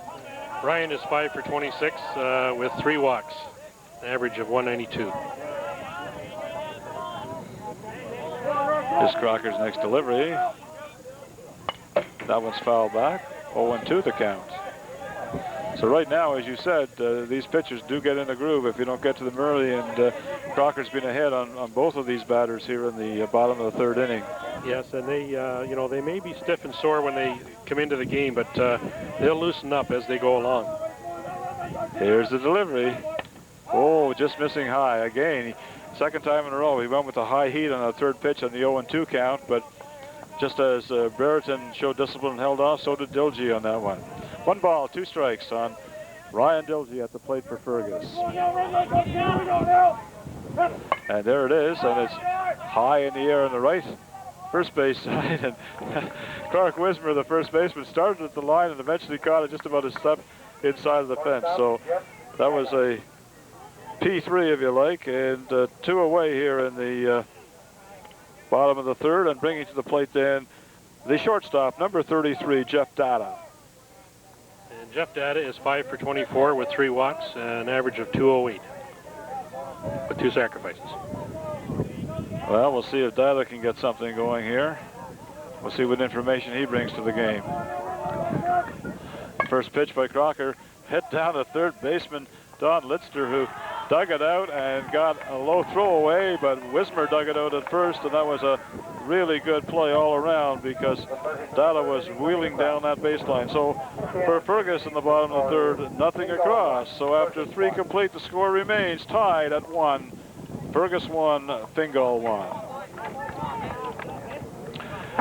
Ryan is 5 for 26 with 3 walks, an average of 192. Here's Crocker's next delivery. That one's fouled back. 0-2 the count. So right now, as you said, these pitchers do get in the groove if you don't get to them early, and Crocker's been ahead on both of these batters here in the bottom of the third inning. Yes, and they, they may be stiff and sore when they come into the game, but they'll loosen up as they go along. Here's the delivery. Oh, just missing high again. Second time in a row, he went with a high heat on the third pitch on the 0-2 count, but just as Brereton showed discipline and held off, so did Dilgey on that one. 1 ball, 2 strikes on Ryan Dilgey at the plate for Fergus. And there it is, and it's high in the air on the right first base side. And Clark Wismer, the first baseman, started at the line and eventually caught it just about a step inside of the fence. So that was a P3, if you like, and 2 away here in the bottom of the third, and bringing to the plate then the shortstop, number 33, Jeff Data. And Jeff Data is 5 for 24 with 3 walks, an average of 208 with 2 sacrifices. Well, we'll see if Data can get something going here. We'll see what information he brings to the game. First pitch by Crocker, hit down to third baseman Don Litzter, who dug it out and got a low throw away, but Wismer dug it out at first, and that was a really good play all around because Data was wheeling down that baseline. So for Fergus in the bottom of the third, nothing across. So after 3 complete, the score remains tied at 1. Fergus 1, Fingal 1.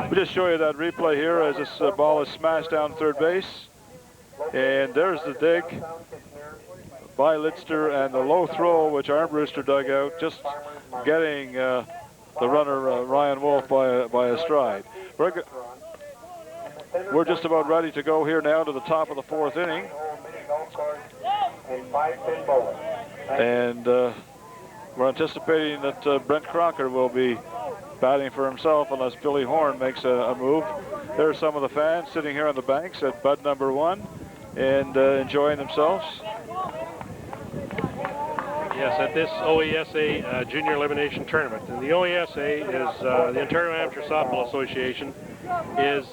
We'll just show you that replay here as this ball is smashed down third base. And there's the dig by Litzter and the low throw which Armbruster dug out, just getting the runner Ryan Wolf by a stride. We're just about ready to go here now to the top of the 4th inning. And we're anticipating that Brent Crocker will be batting for himself unless Billy Horn makes a move. There's some of the fans sitting here on the banks at Bud number 1 and enjoying themselves. Yes, at this OESA Junior Elimination Tournament. And the OESA is the Ontario Amateur Softball Association is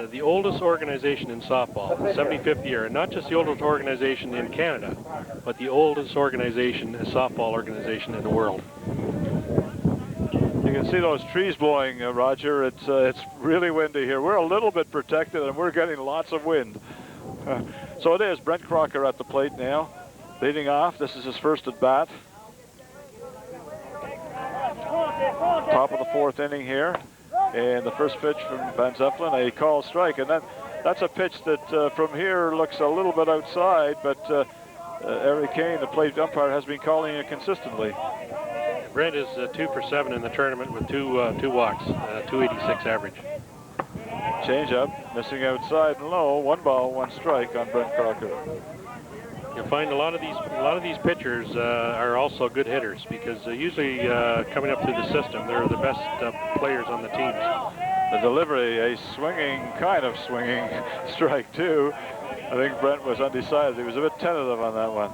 the oldest organization in softball, 75th year, and not just the oldest organization in Canada, but the oldest organization, a softball organization in the world. You can see those trees blowing, Roger. It's really windy here. We're a little bit protected, and we're getting lots of wind. So it is Brent Crocker at the plate now, leading off. This is his first at bat. Top of the fourth inning here, and the first pitch from Van Zeppelin, a called strike, and that's a pitch that from here looks a little bit outside, but Eric Kane, the plate umpire, has been calling it consistently. Brent is 2 for 7 in the tournament with two walks, 286 average. Change up, missing outside and low. 1 ball, 1 strike on Brent Crocker. You'll find a lot of these pitchers are also good hitters because usually coming up through the system, they're the best players on the teams. The delivery, a kind of swinging strike too. I think Brent was undecided. He was a bit tentative on that one.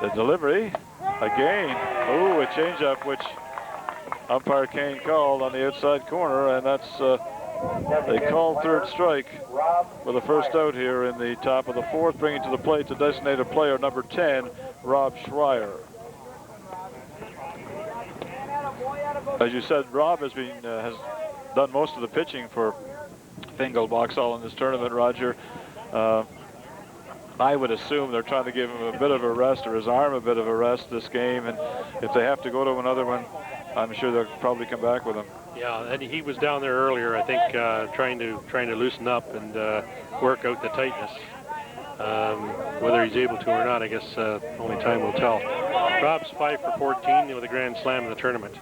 The delivery, again, ooh, a changeup, which umpire Kane called on the outside corner, and that's a called third strike with a first out here in the top of the fourth, bringing to the plate the designated player number 10, Rob Schreier. As you said, Rob has done most of the pitching for Fingal Boxall in this tournament, Roger. I would assume they're trying to give him a bit of a rest, or his arm a bit of a rest this game, and if they have to go to another one, I'm sure they'll probably come back with him. Yeah, and he was down there earlier, I think, trying to loosen up and work out the tightness. Whether he's able to or not, I guess only time will tell. Rob's 5 for 14 with a grand slam in the tournament.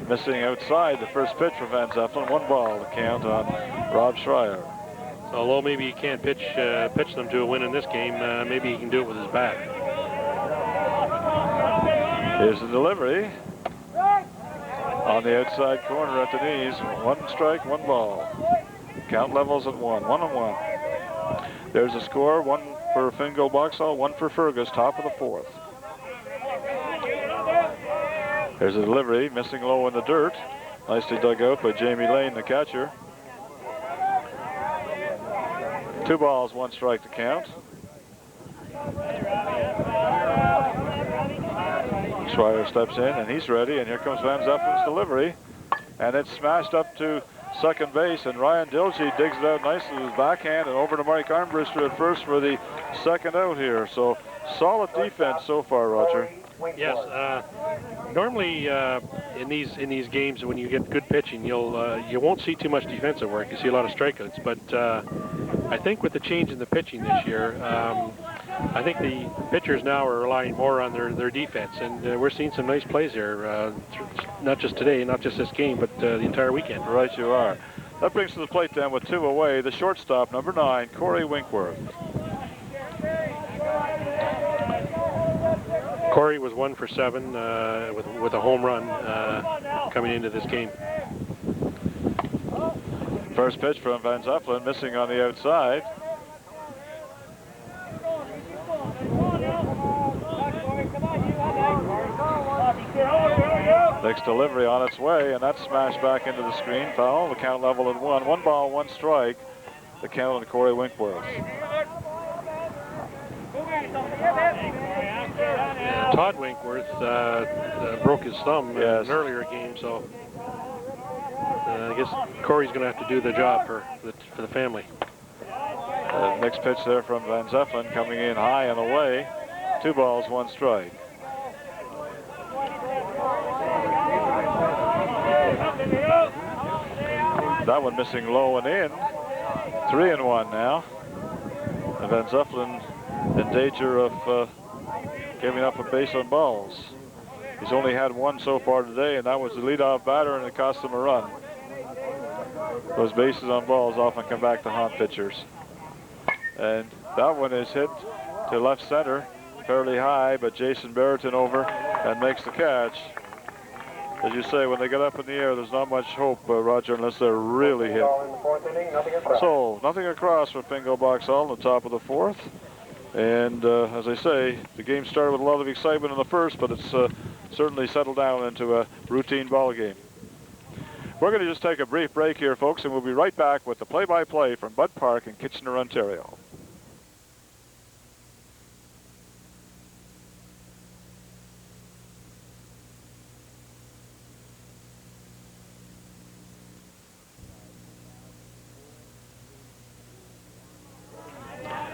Missing outside the first pitch for Van Zeppelin. 1 ball to count on Rob Schreier. So although maybe he can't pitch them to a win in this game, maybe he can do it with his bat. Here's the delivery. On the outside corner at the knees. 1 strike, 1 ball. Count levels at 1. 1-1. There's a score. 1 for Fingal Boxall, 1 for Fergus, top of the fourth. There's a delivery, missing low in the dirt. Nicely dug out by Jamie Lane, the catcher. 2 balls, 1 strike to count. Schreier steps in, and he's ready, and here comes Van Zeppelin's delivery. And it's smashed up to second base, and Ryan Dilgey digs it out nicely with his backhand, and over to Mike Armbruster at first for the second out here. So solid defense so far, Roger. Yes, normally in these games when you get good pitching, you won't see too much defensive work. You see a lot of strikeouts, but I think with the change in the pitching this year, I think the pitchers now are relying more on their defense, and we're seeing some nice plays here, not just today, not just this game, but the entire weekend. Right you are. That brings to the plate then with 2 away, the shortstop, number 9, Corey Winkworth. Corey was 1 for 7 with a home run coming into this game. First pitch from Van Zeppelin, missing on the outside. Next delivery on its way, and that's smashed back into the screen. Foul. The count level at 1. 1 ball, 1 strike. The count on Corey Winkworth. Todd Winkworth broke his thumb in an earlier game, so I guess Corey's going to have to do the job for the family. Next pitch there from Van Zeppelin, coming in high and away. 2 balls, 1 strike. That one missing low and in. 3-1 now. And Van Zeppelin in danger of giving up a base on balls. He's only had 1 so far today, and that was the leadoff batter, and it cost him a run. Those bases on balls often come back to haunt pitchers. And that one is hit to left center, fairly high, but Jason Barrington over and makes the catch. As you say, when they get up in the air, there's not much hope, Roger, unless they're really hit. So, nothing across for Fingal Boxall on the top of the fourth. And as I say, the game started with a lot of excitement in the first, but it's certainly settled down into a routine ball game. We're going to just take a brief break here, folks, and we'll be right back with the play-by-play from Bud Park in Kitchener, Ontario.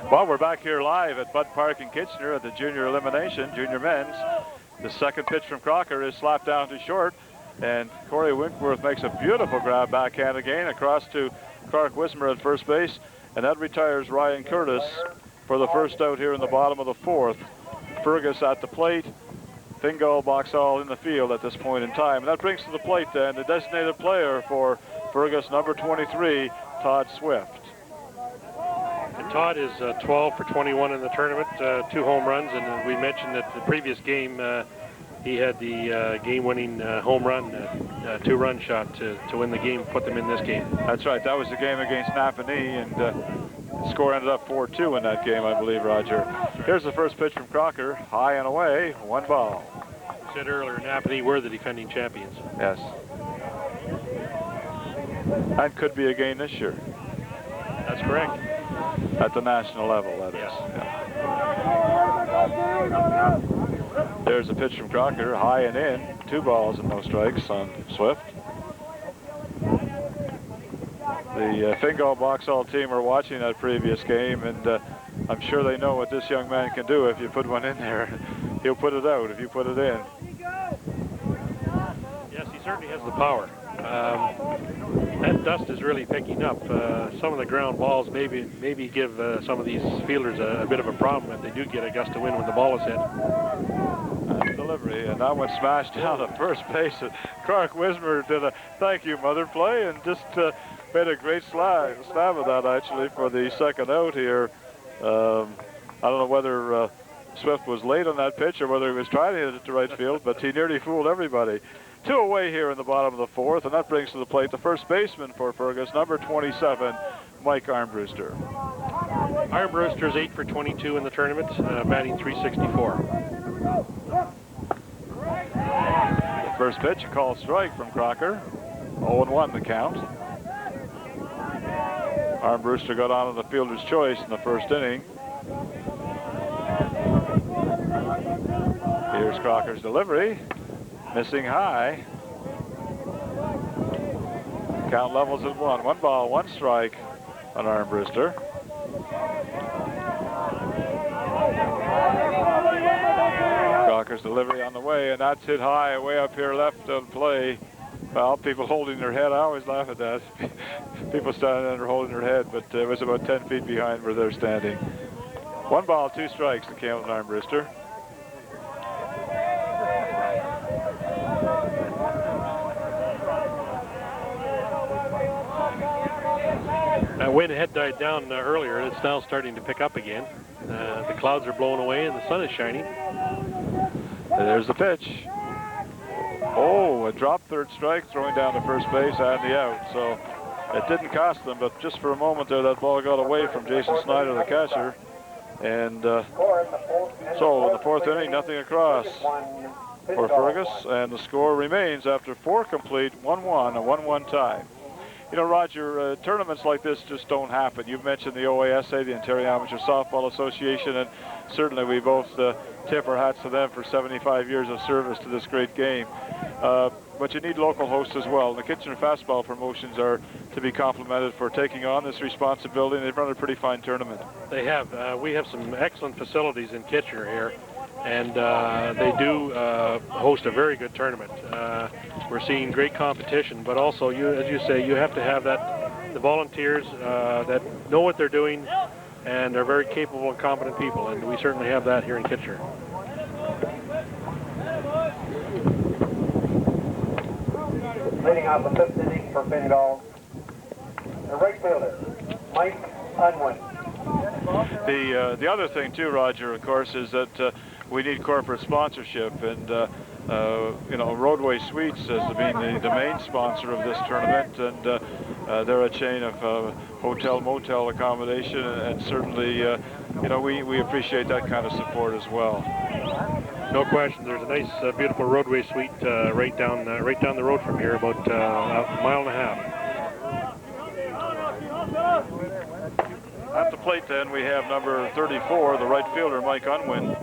Well, we're back here live at Bud Park in Kitchener at the junior elimination, junior men's. The second pitch from Crocker is slapped down to short, and Corey Winkworth makes a beautiful grab backhand again across to Clark Wismer at first base, and that retires Ryan Curtis for the first out here in the bottom of the fourth. Fergus at the plate, Fingal, Boxall in the field at this point in time. And that brings to the plate then the designated player for Fergus, number 23, Todd Swift. And Todd is 12 for 21 in the tournament, 2 home runs, and we mentioned that the previous game he had the game-winning home run, 2-run shot to win the game, put them in this game. That's right. That was the game against Napanee, and the score ended up 4-2 in that game, I believe, Roger. Here's the first pitch from Crocker, high and away, 1 ball. I said earlier, Napanee were the defending champions. Yes. And could be again this year. That's correct. At the national level, that is. Yes. Yeah. There's a pitch from Crocker, high and in, 2 balls and no strikes on Swift. The Fingal Boxall team are watching that previous game, and I'm sure they know what this young man can do. If you put one in there, he'll put it out if you put it in. Yes, he certainly has the power. That dust is really picking up. Some of the ground balls maybe give some of these fielders a bit of a problem if they do get a gust of wind when the ball is hit. Delivery, and that one smashed down to first base. Clark Wismer did a thank you mother play and just made a great stab of that actually for the second out here. I don't know whether Swift was late on that pitch or whether he was trying to hit it to right field, but he nearly fooled everybody. 2 away here in the bottom of the fourth, and that brings to the plate the first baseman for Fergus, number 27, Mike Armbruster. Armbruster's 8 for 22 in the tournament, batting .364. First pitch, a called strike from Crocker. 0-1 the count. Armbruster got on the fielder's choice in the first inning. Here's Crocker's delivery. Missing high. Count levels at 1. 1 ball, 1 strike on Armbruster. Crocker's delivery on the way, and that's hit high, way up here left on play. Well, people holding their head, I always laugh at that. People standing under holding their head, but it was about 10 feet behind where they're standing. 1 ball, 2 strikes to count on Armbruster. Wind had died down earlier. It's now starting to pick up again. The clouds are blowing away and the sun is shining. There's the pitch. Oh, a drop third strike, throwing down to first base and the out. So it didn't cost them, but just for a moment there, that ball got away from Jason Snyder, the catcher. And so in the fourth inning, nothing across for Fergus, and the score remains after 4 complete, 1-1, a 1-1 tie. You know, Roger, tournaments like this just don't happen. You've mentioned the OASA, the Ontario Amateur Softball Association, and certainly we both tip our hats to them for 75 years of service to this great game. But you need local hosts as well. The Kitchener Fastball promotions are to be complimented for taking on this responsibility, and they've run a pretty fine tournament. They have. We have some excellent facilities in Kitchener here, and they do host a very good tournament. We're seeing great competition, but also, as you say, you have to have the volunteers that know what they're doing and are very capable and competent people, and we certainly have that here in Kitchener. Leading off the 5th inning for Fingal, the right fielder, Mike Unwin. The other thing too, Roger, of course, is that we need corporate sponsorship, and you know, Roadway Suites as being the main sponsor of this tournament, and they're a chain of hotel motel accommodation, and certainly you know, we appreciate that kind of support as well. No question. There's a nice, beautiful roadway suite right down the road from here, about a mile and a half. At the plate then, we have number 34, the right fielder, Mike Unwin.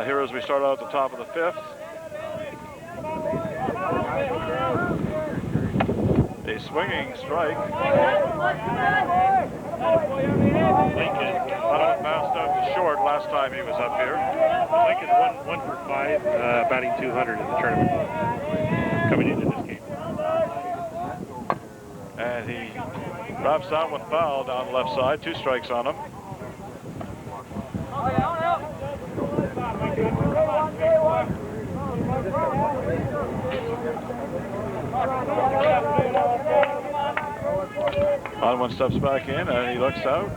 Here as we start out at the top of the 5th. A swinging strike. Lincoln bounced out to short last time he was up here. Lincoln one for 5, batting 200 in the tournament, coming into this game. And he drops that one foul down the left side. 2 strikes on him. Unwin steps back in and he looks out,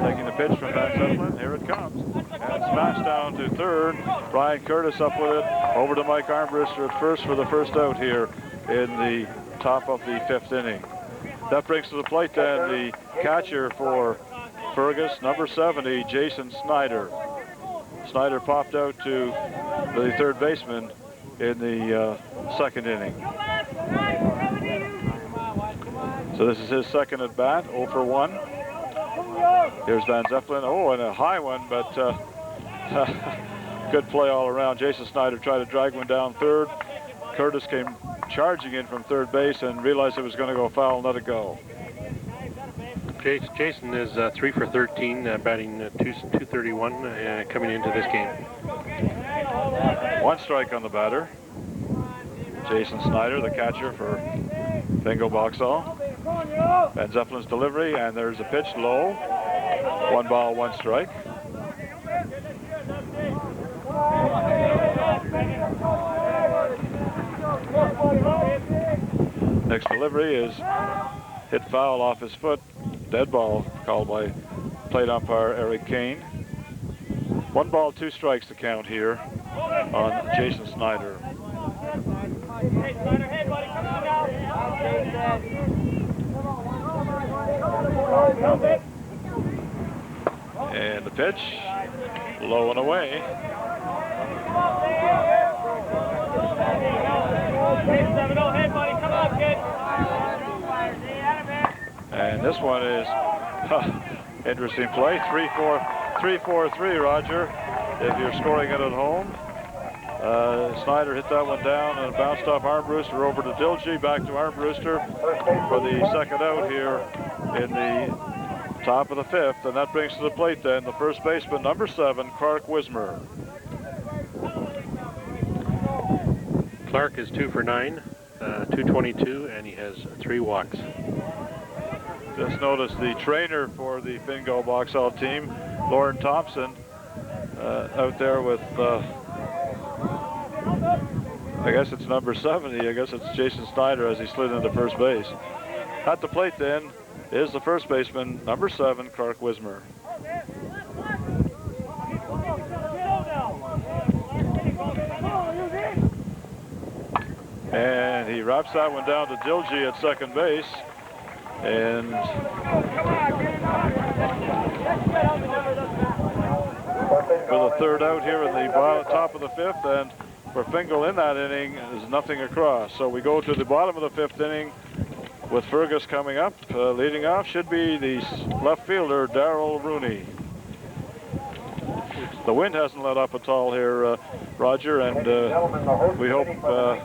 taking the pitch from Van Zeppelin. Here it comes. And smashed down to third. Brian Curtis up with it. Over to Mike Armbruster at first for the first out here in the top of the 5th inning. That brings to the plate then the catcher for Fergus, number 70, Jason Snyder. Snyder popped out to the third baseman in the 2nd inning. So this is his second at bat, 0 for 1. Here's Van Zeppelin. Oh, and a high one, but good play all around. Jason Snyder tried to drag one down third. Curtis came charging in from third base and realized it was going to go foul and let it go. Jason is 3 for 13, batting 231 coming into this game. 1 strike on the batter. Jason Snyder, the catcher for Fingal Boxall. Van Zeppelin's delivery, and there's a pitch low. 1 ball, 1 strike. Next delivery is hit foul off his foot. Dead ball called by plate umpire Eric Kane. 1 ball, 2 strikes to count here on Jason Snyder. And the pitch, low and away. And this one is interesting play. 3-4-3, Roger. If you're scoring it at home. Snyder hit that one down and bounced off Armbruster over to Dilgey, back to Armbruster for the second out here in the top of the 5th. And that brings to the plate then the first baseman, number 7, Clark Wismer. Clark is 2 for 9, 222, and he has 3 walks. Just notice the trainer for the Fingal Boxall team, Lauren Thompson, out there with, I guess it's number 70. I guess it's Jason Snyder as he slid into first base. At the plate then is the first baseman, number 7, Clark Wismer. And he wraps that one down to Dilgey at second base. And for the third out here in the top of the 5th, and for Fingal in that inning is nothing across. So we go to the bottom of the 5th inning with Fergus coming up. Leading off should be the left fielder, Darrell Rooney. The wind hasn't let up at all here, Roger, and we hope the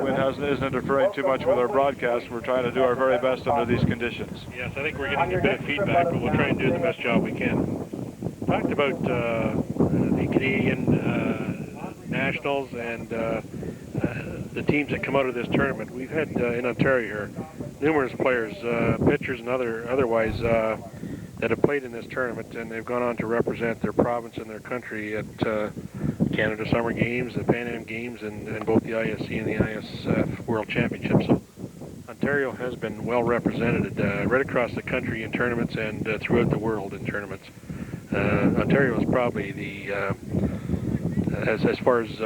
wind isn't interfering too much with our broadcast. We're trying to do our very best under these conditions. Yes, I think we're getting a bit of feedback, but we'll try and do the best job we can. Talked about the Canadian nationals and the teams that come out of this tournament. We've had in Ontario here numerous players, pitchers and otherwise, that have played in this tournament, and they've gone on to represent their province and their country at Canada Summer Games, the Pan Am Games, and both the ISC and the ISF World Championships. So Ontario has been well represented right across the country in tournaments and throughout the world in tournaments. Ontario is probably the, as far as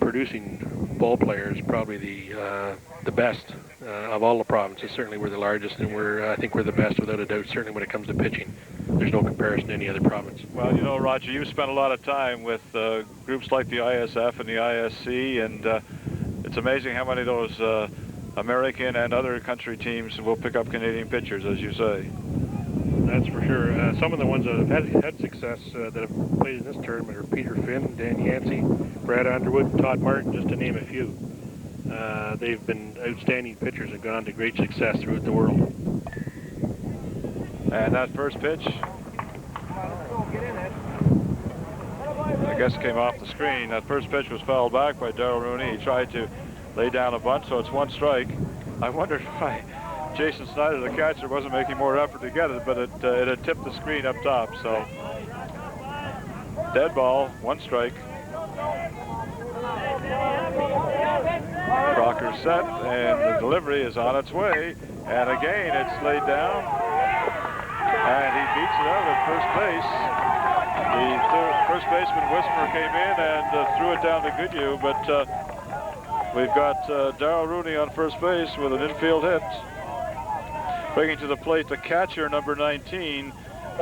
producing ball players, probably the best of all the provinces. Certainly we're the largest, and I think we're the best without a doubt, certainly when it comes to pitching. There's no comparison to any other province. Well, you know, Roger, you've spent a lot of time with groups like the ISF and the ISC, and it's amazing how many of those American and other country teams will pick up Canadian pitchers, as you say. That's for sure. Some of the ones that have had success that have played in this tournament are Peter Finn, Dan Yancey, Brad Underwood, Todd Martin, just to name a few. They've been outstanding pitchers and gone on to great success throughout the world. And that first pitch, I guess, came off the screen. That first pitch was fouled back by Darryl Rooney. He tried to lay down a bunt, so it's 1 strike. I wondered why Jason Snyder, the catcher, wasn't making more effort to get it, but it had tipped the screen up top. So dead ball, 1 strike. Crocker's set, and the delivery is on its way. And again, it's laid down, and he beats it out at first base. The first baseman, Wismer, came in and threw it down to Goodhue, but we've got Darryl Rooney on first base with an infield hit. Bringing to the plate the catcher, number 19,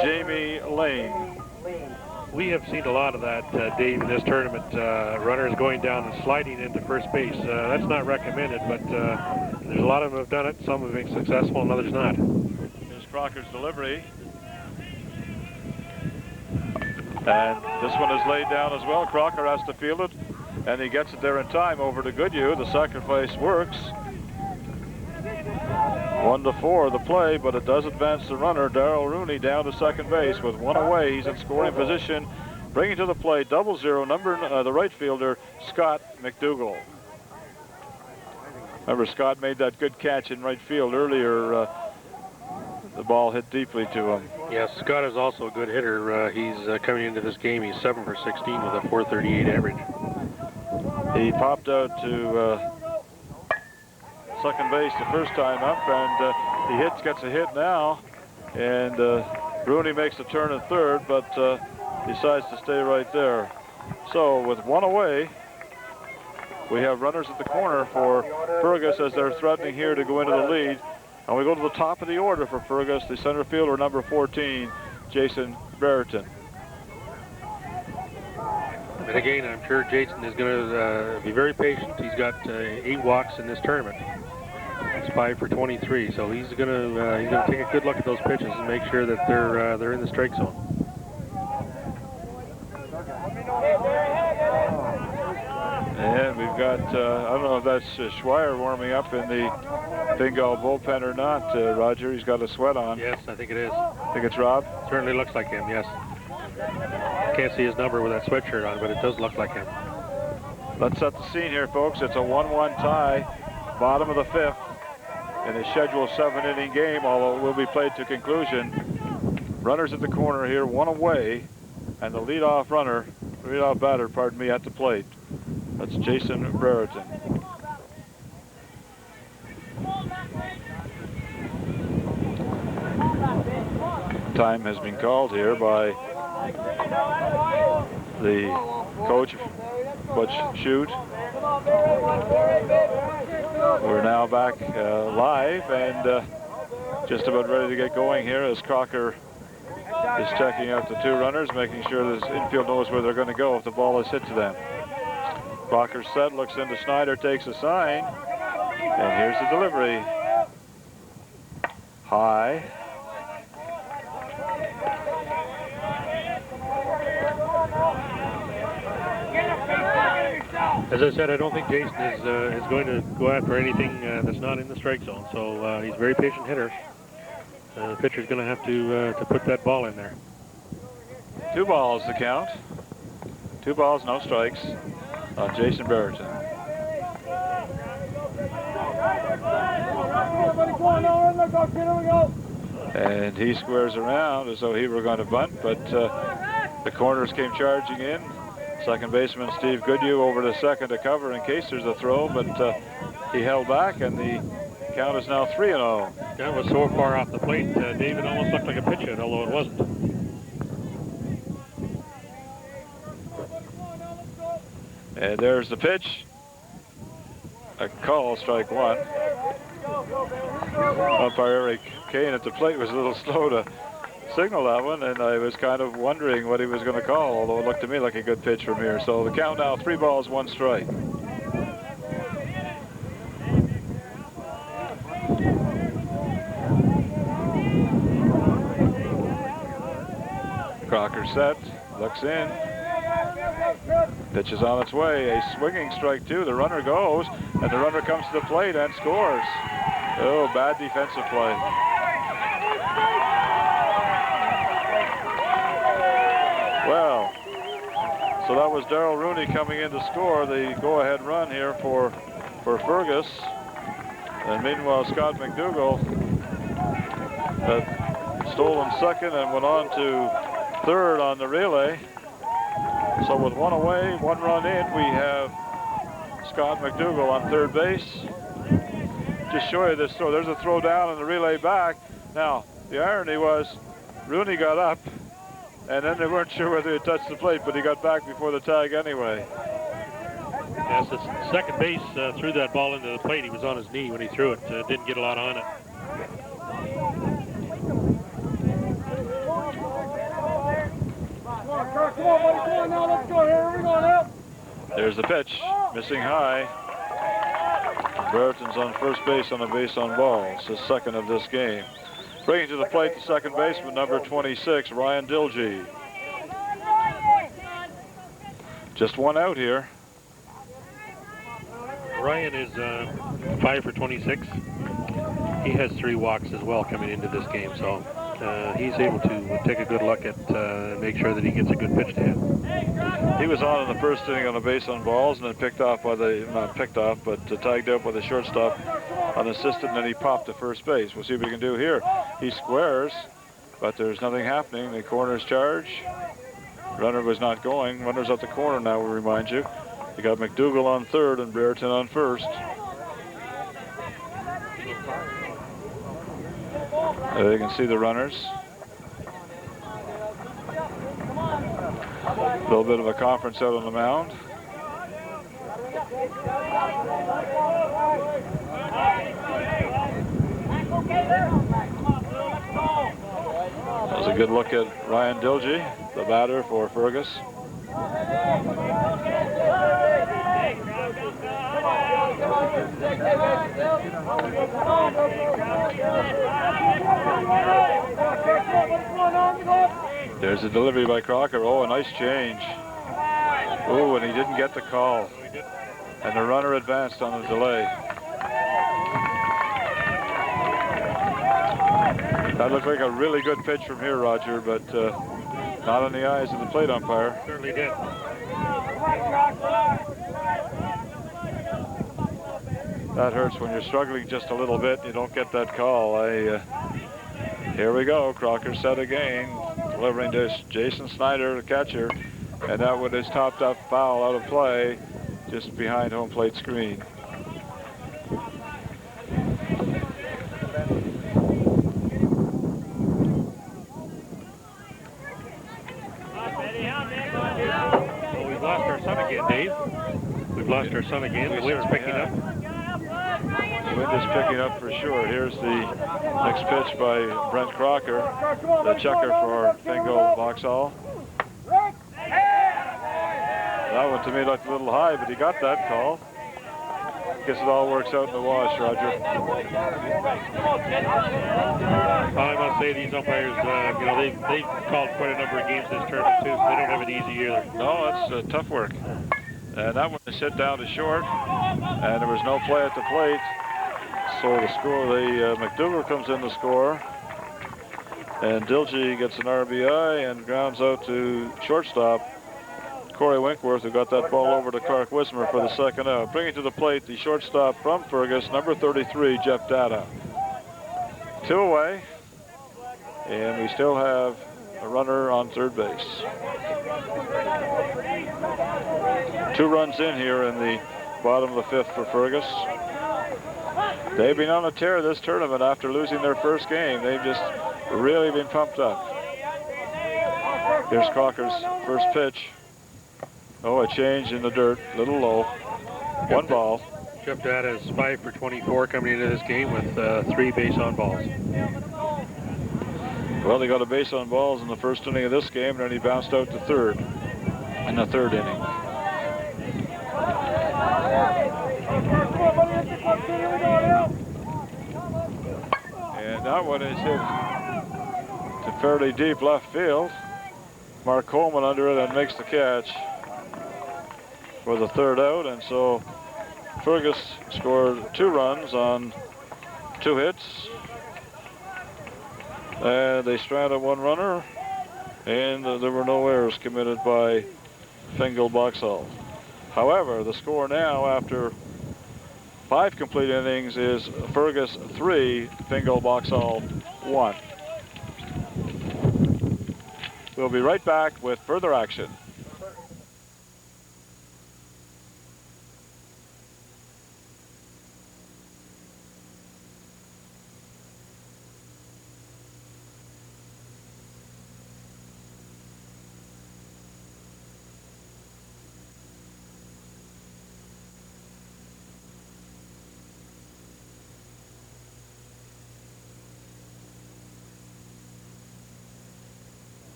Jamie Lane. We have seen a lot of that, Dave, in this tournament. Runners going down and sliding into first base. That's not recommended, but there's a lot of them have done it. Some have been successful and others not. Here's Crocker's delivery. And this one is laid down as well. Crocker has to field it, and he gets it there in time over to Goodhue. The sacrifice works. 1-4 the play, but it does advance the runner, Darryl Rooney, down to second base with 1 away. He's in scoring position. Bringing to the plate, 0-0, the right fielder, Scott McDougall. Remember, Scott made that good catch in right field earlier. The ball hit deeply to him. Yes, Scott is also a good hitter. He's coming into this game, he's 7 for 16 with a .438 average. He popped out to second base the first time up, and he gets a hit now, and Rooney makes a turn at third, but decides to stay right there. So with 1 away, we have runners at the corner for Fergus as they're threatening here to go into the lead. And we go to the top of the order for Fergus, the center fielder, number 14, Jason Brereton. And again, I'm sure Jason is going to be very patient. He's got 8 walks in this tournament. He's 5 for 23, so he's going to take a good look at those pitches and make sure that they're in the strike zone. And we've got, I don't know if that's Schweier warming up in the Fingal bullpen or not, Roger. He's got a sweat on. Yes, I think it is. I think it's Rob? Certainly looks like him, yes. Can't see his number with that sweatshirt on, but it does look like him. Let's set the scene here, folks. It's a 1-1 tie, bottom of the 5th, in a scheduled 7-inning game, although it will be played to conclusion. Runners at the corner here, 1 away, and the leadoff batter, pardon me, at the plate. That's Jason Brereton. Time has been called here by the coach, Butch Shute. We're now back live and just about ready to get going here as Crocker is checking out the 2 runners, making sure the infield knows where they're going to go if the ball is hit to them. Crocker's set, looks into Snyder, takes a sign, and here's the delivery. High. As I said, I don't think Jason is going to go after anything that's not in the strike zone, so he's a very patient hitter. The pitcher's going to have to put that ball in there. 2 balls to count. 2 balls, no strikes on Jason Brereton. And he squares around as though he were going to bunt, but the corners came charging in. Second baseman Steve Goodhue over to second to cover in case there's a throw, but he held back, and the count is now 3-0. That was so far off the plate, David almost looked like a pitch hit, although it wasn't. And there's the pitch. A call, strike 1. Umpire Eric Kane at the plate was a little slow to signal that one, and I was kind of wondering what he was going to call, although it looked to me like a good pitch from here. So the count now, 3 balls, 1 strike. Crocker set, looks in. Pitch is on its way, a swinging strike 2. The runner goes, and the runner comes to the plate and scores. Oh, bad defensive play. Well, so that was Darrell Rooney coming in to score the go-ahead run here for Fergus. And meanwhile, Scott McDougall had stolen second and went on to third on the relay. So with 1 away, 1 run in, we have Scott McDougall on third base. Just show you this throw. There's a throw down and the relay back. Now, the irony was Rooney got up, and then they weren't sure whether he touched the plate, but he got back before the tag anyway. Yes, the second base threw that ball into the plate. He was on his knee when he threw it. Didn't get a lot on it. Come on, buddy, come on now, let's go here. We're going up. There's the pitch, missing high. Brereton's on first base on a base on balls, his second of this game. Bringing to the plate the second baseman, number 26, Ryan Dilgey. Just 1 out here. Ryan is 5 for 26. He has 3 walks as well coming into this game, so he's able to take a good look at make sure that he gets a good pitch to him. He was on in the first inning on a base on balls, and then picked off by the, not picked off, but tagged out by the shortstop unassisted, and then he popped to first base. We'll see what he can do here. He squares, but there's nothing happening. The corner's charge. Runner was not going. Runner's at the corner now, we remind you. You got McDougall on third and Brereton on first. There you can see the runners. A little bit of a conference out on the mound. That was a good look at Ryan Dilgey, the batter for Fergus. There's a delivery by Crocker. Oh, a nice change. Oh, and he didn't get the call. And the runner advanced on the delay. That looked like a really good pitch from here, Roger, but not in the eyes of the plate umpire. Certainly did. That hurts when you're struggling just a little bit. You don't get that call. Here we go. Crocker set again, delivering to Jason Snyder, the catcher, and that one is topped up foul out of play, just behind home plate screen. Well, we've lost our son again, Dave. We've lost our son again. The wind's picking up. The wind is picking up for sure. Here's the next pitch by Brent Crocker, the checker for Fingal Boxall. That one to me looked a little high, but he got that call. Guess it all works out in the wash, Roger. I must say these umpires, you know, they've called quite a number of games this tournament too, so they don't have it easy either. No, it's tough work. And that one is hit down to short, and there was no play at the plate. So the score, McDougall comes in to score, and Dilgey gets an RBI and grounds out to shortstop Corey Winkworth, who got that ball over to Clark Wismer for the second out. Bringing to the plate the shortstop from Fergus, number 33, Jeff Data. 2 away, and we still have a runner on third base. 2 runs in here in the bottom of the 5th for Fergus. They've been on a tear this tournament after losing their first game. They've just really been pumped up. Here's Crocker's first pitch. Oh, a change in the dirt, little low. 1 ball. Jeff Data is 5 for 24 coming into this game with 3 base on balls. Well, they got a base on balls in the first inning of this game, and then he bounced out to third in the third inning. And that one is hit to fairly deep left field. Mark Coleman under it and makes the catch for the third out, and so Fergus scored 2 runs on 2 hits, and they stranded 1 runner, and there were no errors committed by Fingal Boxall. However, the score now after 5 complete innings is Fergus 3, Fingal Boxall 1. We'll be right back with further action.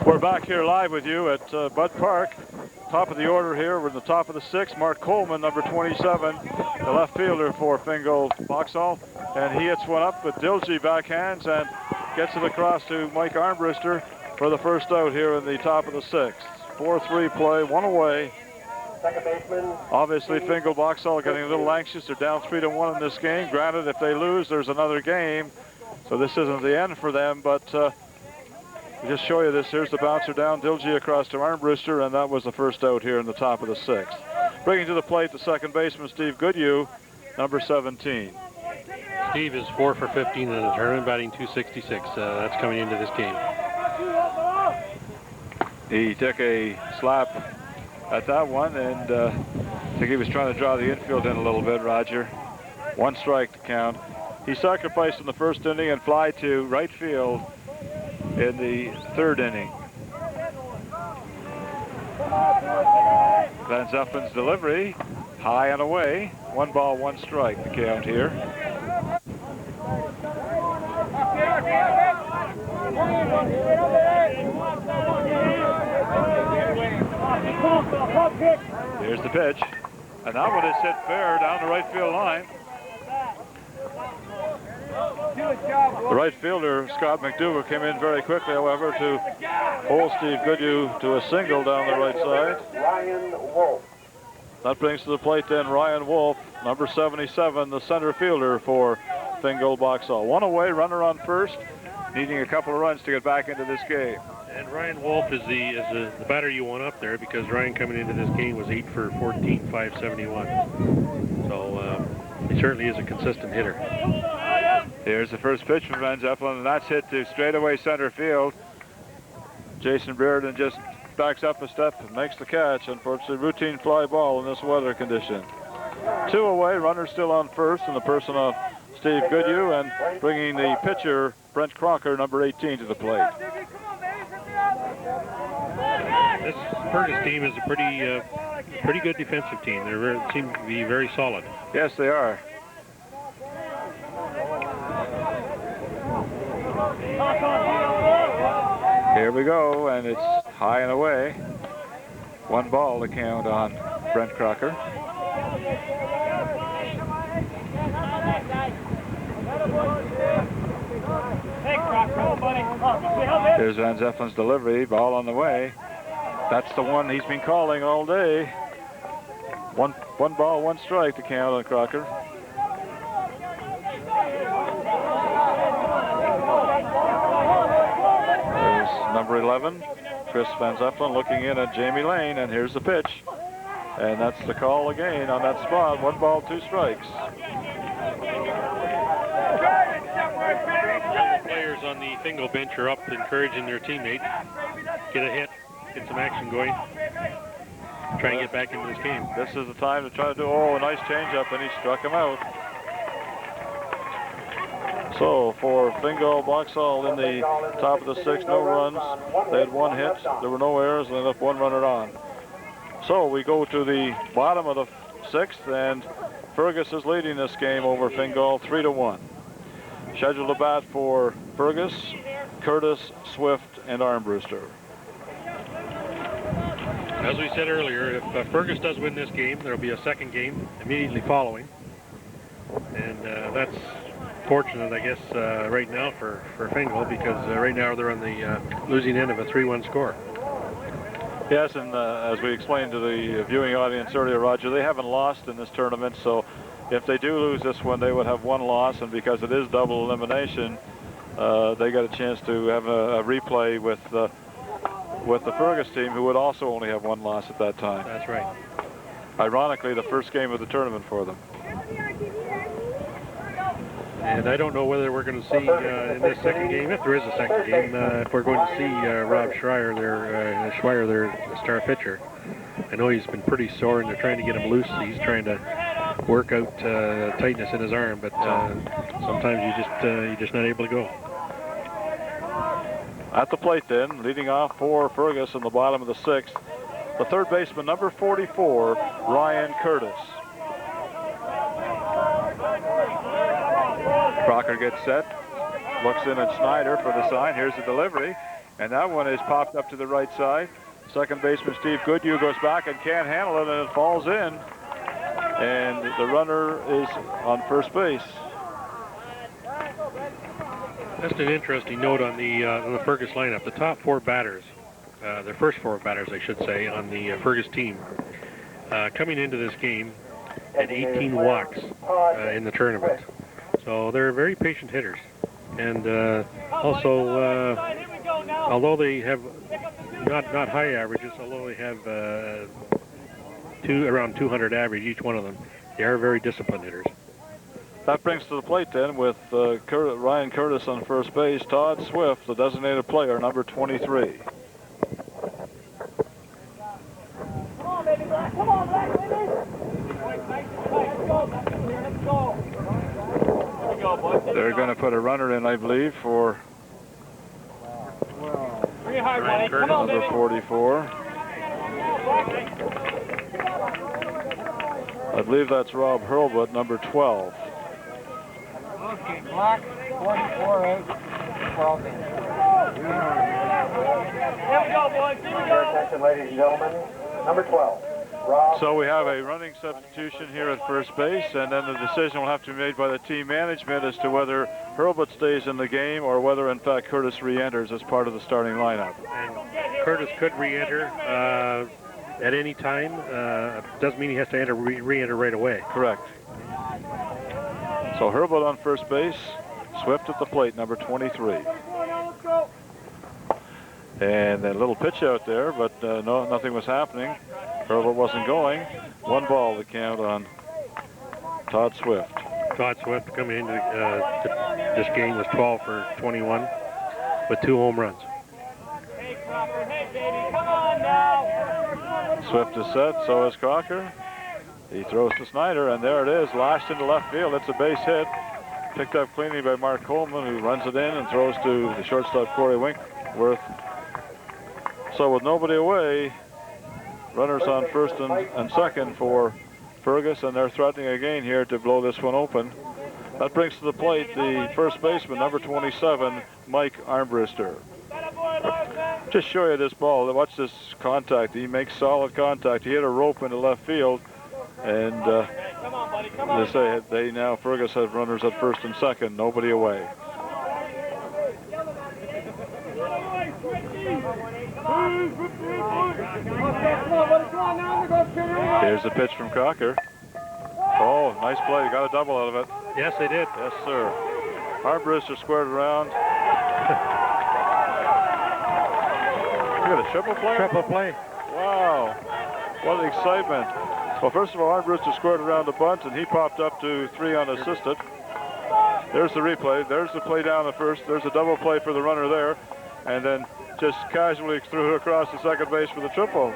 We're back here live with you at Bud Park. Top of the order here. We're in the top of the 6th. Mark Coleman, number 27, the left fielder for Fingal Boxall. And he hits one up with Dilgey backhands and gets it across to Mike Armbruster for the first out here in the top of the 6th. 4-3 play, 1 away. Second baseman. Obviously, Fingal Boxall getting a little anxious. They're down 3-1 in this game. Granted, if they lose, there's another game. So this isn't the end for them, but just show you this. Here's the bouncer down, Dilgey across to Armbruster, and that was the first out here in the top of the 6th. Bringing to the plate the second baseman, Steve Goodhue, number 17. Steve is 4 for 15 in the tournament, batting .266. That's coming into this game. He took a slap at that one, and I think he was trying to draw the infield in a little bit, Roger. 1 strike to count. He sacrificed in the first inning and fly to right field in the third inning. Van Zeppelin's delivery, high and away. 1 ball, 1 strike, the count here. Here's the pitch, and that one is hit fair down the right field line. The right fielder, Scott McDougal, came in very quickly, however, to hold Steve Goodhue to a single down the right side. Ryan Wolf. That brings to the plate then Ryan Wolf, number 77, the center fielder for Fingal Boxall. 1 away, runner on first, needing a couple of runs to get back into this game. And Ryan Wolf is the batter you want up there, because Ryan coming into this game was 8 for 14, 571. So he certainly is a consistent hitter. Here's the first pitch from Van Zeppelin, and that's hit to straightaway center field. Jason Bearden just backs up a step and makes the catch. Unfortunately, routine fly ball in this weather condition. 2 away, runner still on first, and the person of Steve Goodhue, and bringing the pitcher, Brent Crocker, number 18, to the plate. This Fergus team is a pretty good defensive team. They seem to be very solid. Yes, they are. Here we go, and it's high and away. 1 ball to count on Brent Crocker. Here's Van Zeppelin's delivery, ball on the way. That's the one he's been calling all day. One ball, 1 strike to count on Crocker. Number 11, Chris Van Zeppelin looking in at Jamie Lane, and here's the pitch. And that's the call again on that spot. 1 ball, 2 strikes. Players on the Fingal bench are up encouraging their teammates. Get a hit, get some action going. Try and get back into this game. This is the time to try to do, a nice changeup, and he struck him out. So for Fingal Boxall in the top of the 6th, no runs. They had 1 hit. There were no errors, and they left 1 runner on. So we go to the bottom of the 6th, and Fergus is leading this game over Fingal 3-1. Scheduled to bat for Fergus, Curtis, Swift, and Armbruster. As we said earlier, if Fergus does win this game, there'll be a second game immediately following. And that's fortunate, I guess, right now for Fingal, because right now they're on the losing end of a 3-1 score. Yes, and as we explained to the viewing audience earlier, Roger, they haven't lost in this tournament, so if they do lose this one, they would have one loss, and because it is double elimination, they got a chance to have a replay with the Fergus team, who would also only have one loss at that time. That's right. Ironically, the first game of the tournament for them. And I don't know whether we're going to see in this second game, if there is a second game, if we're going to see Rob Schreier, their star pitcher. I know he's been pretty sore, and they're trying to get him loose. He's trying to work out tightness in his arm, but sometimes you're just not able to go. At the plate then, leading off for Fergus in the bottom of the 6th, the third baseman, number 44, Ryan Curtis. Crocker gets set, looks in at Snyder for the sign. Here's the delivery, and that one is popped up to the right side. Second baseman Steve Goodhue goes back and can't handle it, and it falls in. And the runner is on first base. Just an interesting note on the Fergus lineup. The top 4 batters, their first 4 batters, I should say, on the Fergus team, coming into this game at 18 walks in the tournament. So they're very patient hitters. And also, although they have not high averages, although they have around 200 average each one of them, they are very disciplined hitters. That brings to the plate then with Ryan Curtis on first base, Todd Swift, the designated player, number 23. Come on, baby, Black. Come on, Black, baby. Let's go. They're going to put a runner in, I believe, for Bring it hard, buddy. Come on, number baby. 44. I believe that's Rob Hurlbut, number 12. Okay, Black, 44 out, 12 in. Here we go, boys. Here we Your go. attention, ladies and gentlemen. Number 12, Rob. So we have a running substitution here at first base, and then the decision will have to be made by the team management as to whether Hurlbut stays in the game or whether, in fact, Curtis re-enters as part of the starting lineup. And Curtis could re-enter at any time. Doesn't mean he has to re-enter right away. Correct. So Hurlbut on first base, Swift at the plate, number 23. And a little pitch out there, but nothing was happening. Hurlbut wasn't going. 1 ball to count on Todd Swift. Todd Swift coming into this game was 12 for 21 with 2 home runs. Hey, Crocker. Hey, baby. Come on now. Swift is set, so is Crocker. He throws to Snyder, and there it is, lashed into left field. It's a base hit, picked up cleanly by Mark Coleman, who runs it in and throws to the shortstop Corey Winkworth. So with nobody away, runners on first and second for Fergus, and they're threatening again here to blow this one open. That brings to the plate the first baseman, number 27, Mike Armbruster. Just show you this ball. Watch this contact. He makes solid contact. He hit a rope into left field, and Come on, buddy. Come on. they say they now, Fergus have runners at first and second, nobody away. Here's the pitch from Crocker. Oh, nice play. Got a double out of it. Yes, they did. Yes, sir. Armbruster squared around. You got a triple play? Triple play. Wow. What an excitement. Well, first of all, Armbruster squared around the bunt, and he popped up to 3 unassisted. There's the replay. There's the play down the first. There's a double play for the runner there. And then just casually threw it across the second base for the triple.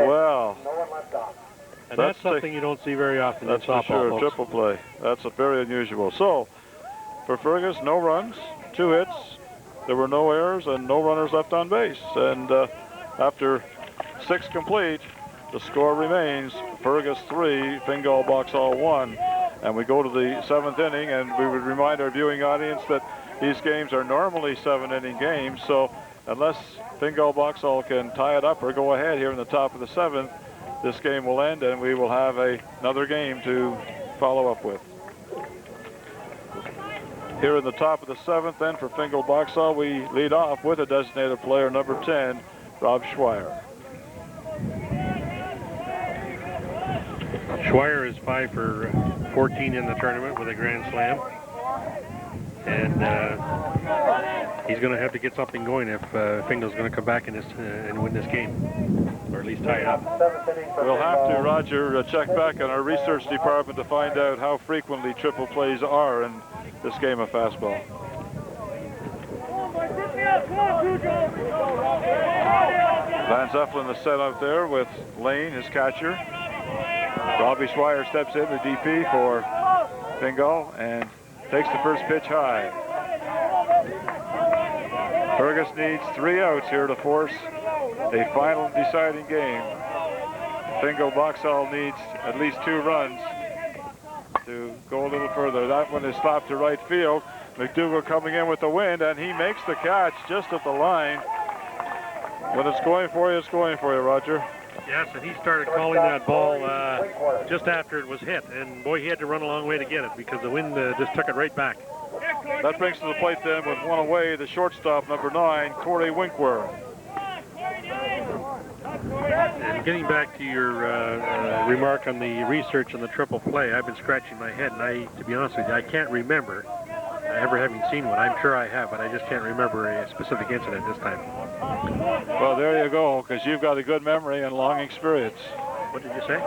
Well, And that's something you don't see very often in that's for softball, sure, folks. triple play. That's a very unusual. So, for Fergus, no runs, 2 hits, there were no errors and no runners left on base. And after 6 complete, the score remains Fergus 3, Fingal Boxall 1. And we go to the 7th inning, and we would remind our viewing audience that these games are normally 7-inning games. So unless Fingal Boxall can tie it up or go ahead here in the top of the 7th, this game will end and we will have another game to follow up with. Here in the top of the 7th, then, for Fingal Boxall, we lead off with a designated player, number 10, Rob Schweier. Schweier is 5 for 14 in the tournament with a grand slam. And he's going to have to get something going if Fingal's going to come back in this and win this game, or at least tie it up. We'll have to, Roger, check back on our research department to find out how frequently triple plays are in this game of fastball. Van Zeppelin is set out there with Lane, his catcher. Robbie Schweier steps in, the DP for Fingal, and takes the first pitch high. Fergus needs 3 outs here to force a final deciding game. Fingal Boxall needs at least 2 runs to go a little further. That one is slapped to right field. McDougall coming in with the wind, and he makes the catch just at the line. When it's going for you, it's going for you, Roger. Yes, and he started calling that ball just after it was hit, and boy, he had to run a long way to get it because the wind just took it right back. That brings to the plate then with 1 away the shortstop, number 9, Corey Winkworth. And getting back to your remark on the research on the triple play, I've been scratching my head, and to be honest with you, I can't remember ever having seen one. I'm sure I have, but I just can't remember a specific incident this time. Well, there you go, because you've got a good memory and long experience. What did you say?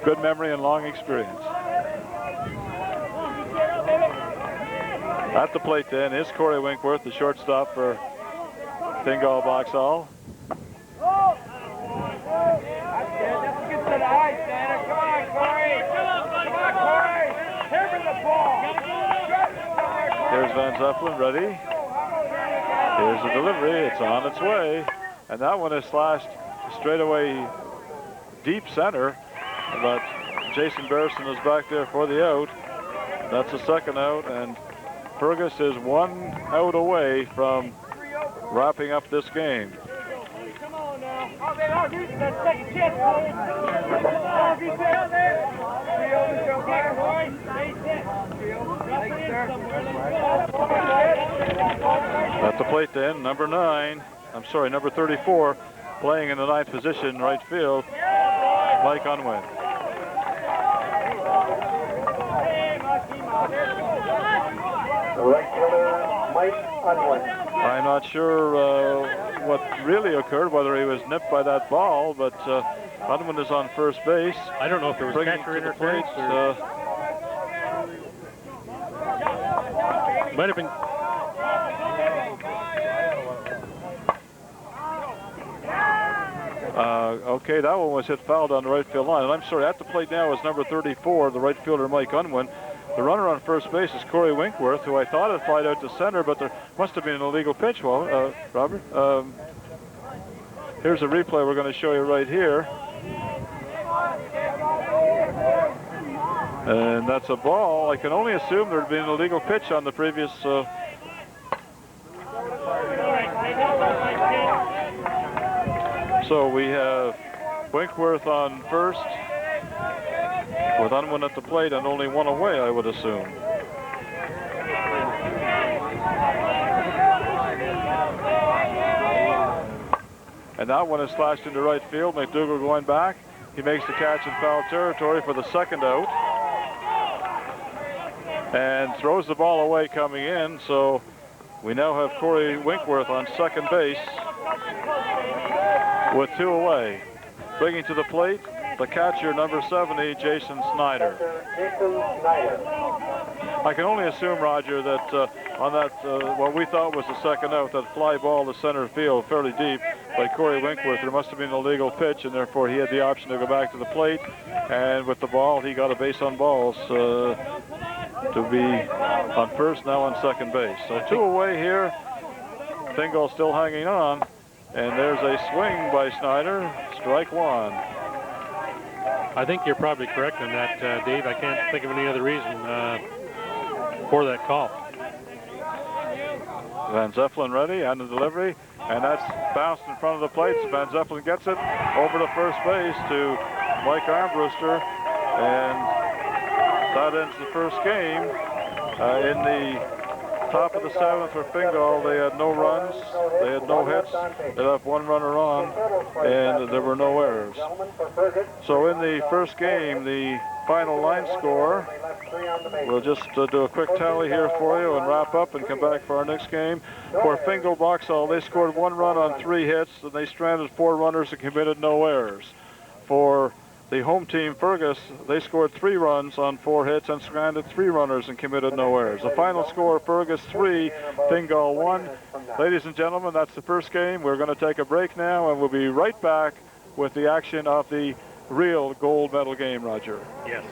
Good memory and long experience. At the plate then is Corey Winkworth, the shortstop for Fingal Boxall. Here's Van Zeppelin ready. Here's the delivery. It's on its way. And that one is slashed straight away deep center. But Jason Barrison is back there for the out. That's the second out. And Fergus is 1 out away from wrapping up this game. Come on now. I'll give you that second chance. At the plate then, number 34, playing in the 9th position, right field, Mike Unwin. The right fielder, Mike Unwin. I'm not sure what really occurred, whether he was nipped by that ball, but Unwin is on first base. I don't know if there was catcher interference. Might have been. Okay, that one was hit foul down the right field line. And I'm sorry, at the plate now is number 34, the right fielder Mike Unwin. The runner on first base is Corey Winkworth, who I thought had flied out to center, but there must have been an illegal pitch. Well, Robert, here's a replay we're going to show you right here. And that's a ball. I can only assume there had been an illegal pitch on the previous... So we have Winkworth on first, with Unwin at the plate and only 1 away, I would assume. And that one is slashed into right field. McDougall going back. He makes the catch in foul territory for the second out. And throws the ball away coming in. So we now have Corey Winkworth on second base with 2 away. Bringing to the plate, the catcher, number 70, Jason Snyder. I can only assume, Roger, that on that, what we thought was the second out, that fly ball to center field fairly deep by Corey Winkworth, there must have been an illegal pitch, and therefore he had the option to go back to the plate. And with the ball, he got a base on balls to be on first, now on second base. So 2 away here. Fingal still hanging on. And there's a swing by Snyder. Strike one. I think you're probably correct on that, Dave. I can't think of any other reason for that call. Van Zeppelin ready and the delivery, and that's bounced in front of the plate. So Van Zeppelin gets it over to first base to Mike Armbruster, and that ends the first game. In the top of the seventh for Fingal, they had no runs, they had no hits, they left one runner on, and there were no errors. So in the first game, the final line score, we'll just do a quick tally here for you and wrap up and come back for our next game. For Fingal Boxall, they scored 1 run on 3 hits, and they stranded 4 runners and committed no errors. For the home team, Fergus, they scored 3 runs on 4 hits and stranded 3 runners and committed no errors. The final score, Fergus 3, Fingal 1. Ladies and gentlemen, that's the first game. We're going to take a break now, and we'll be right back with the action of the real gold medal game, Roger. Yes.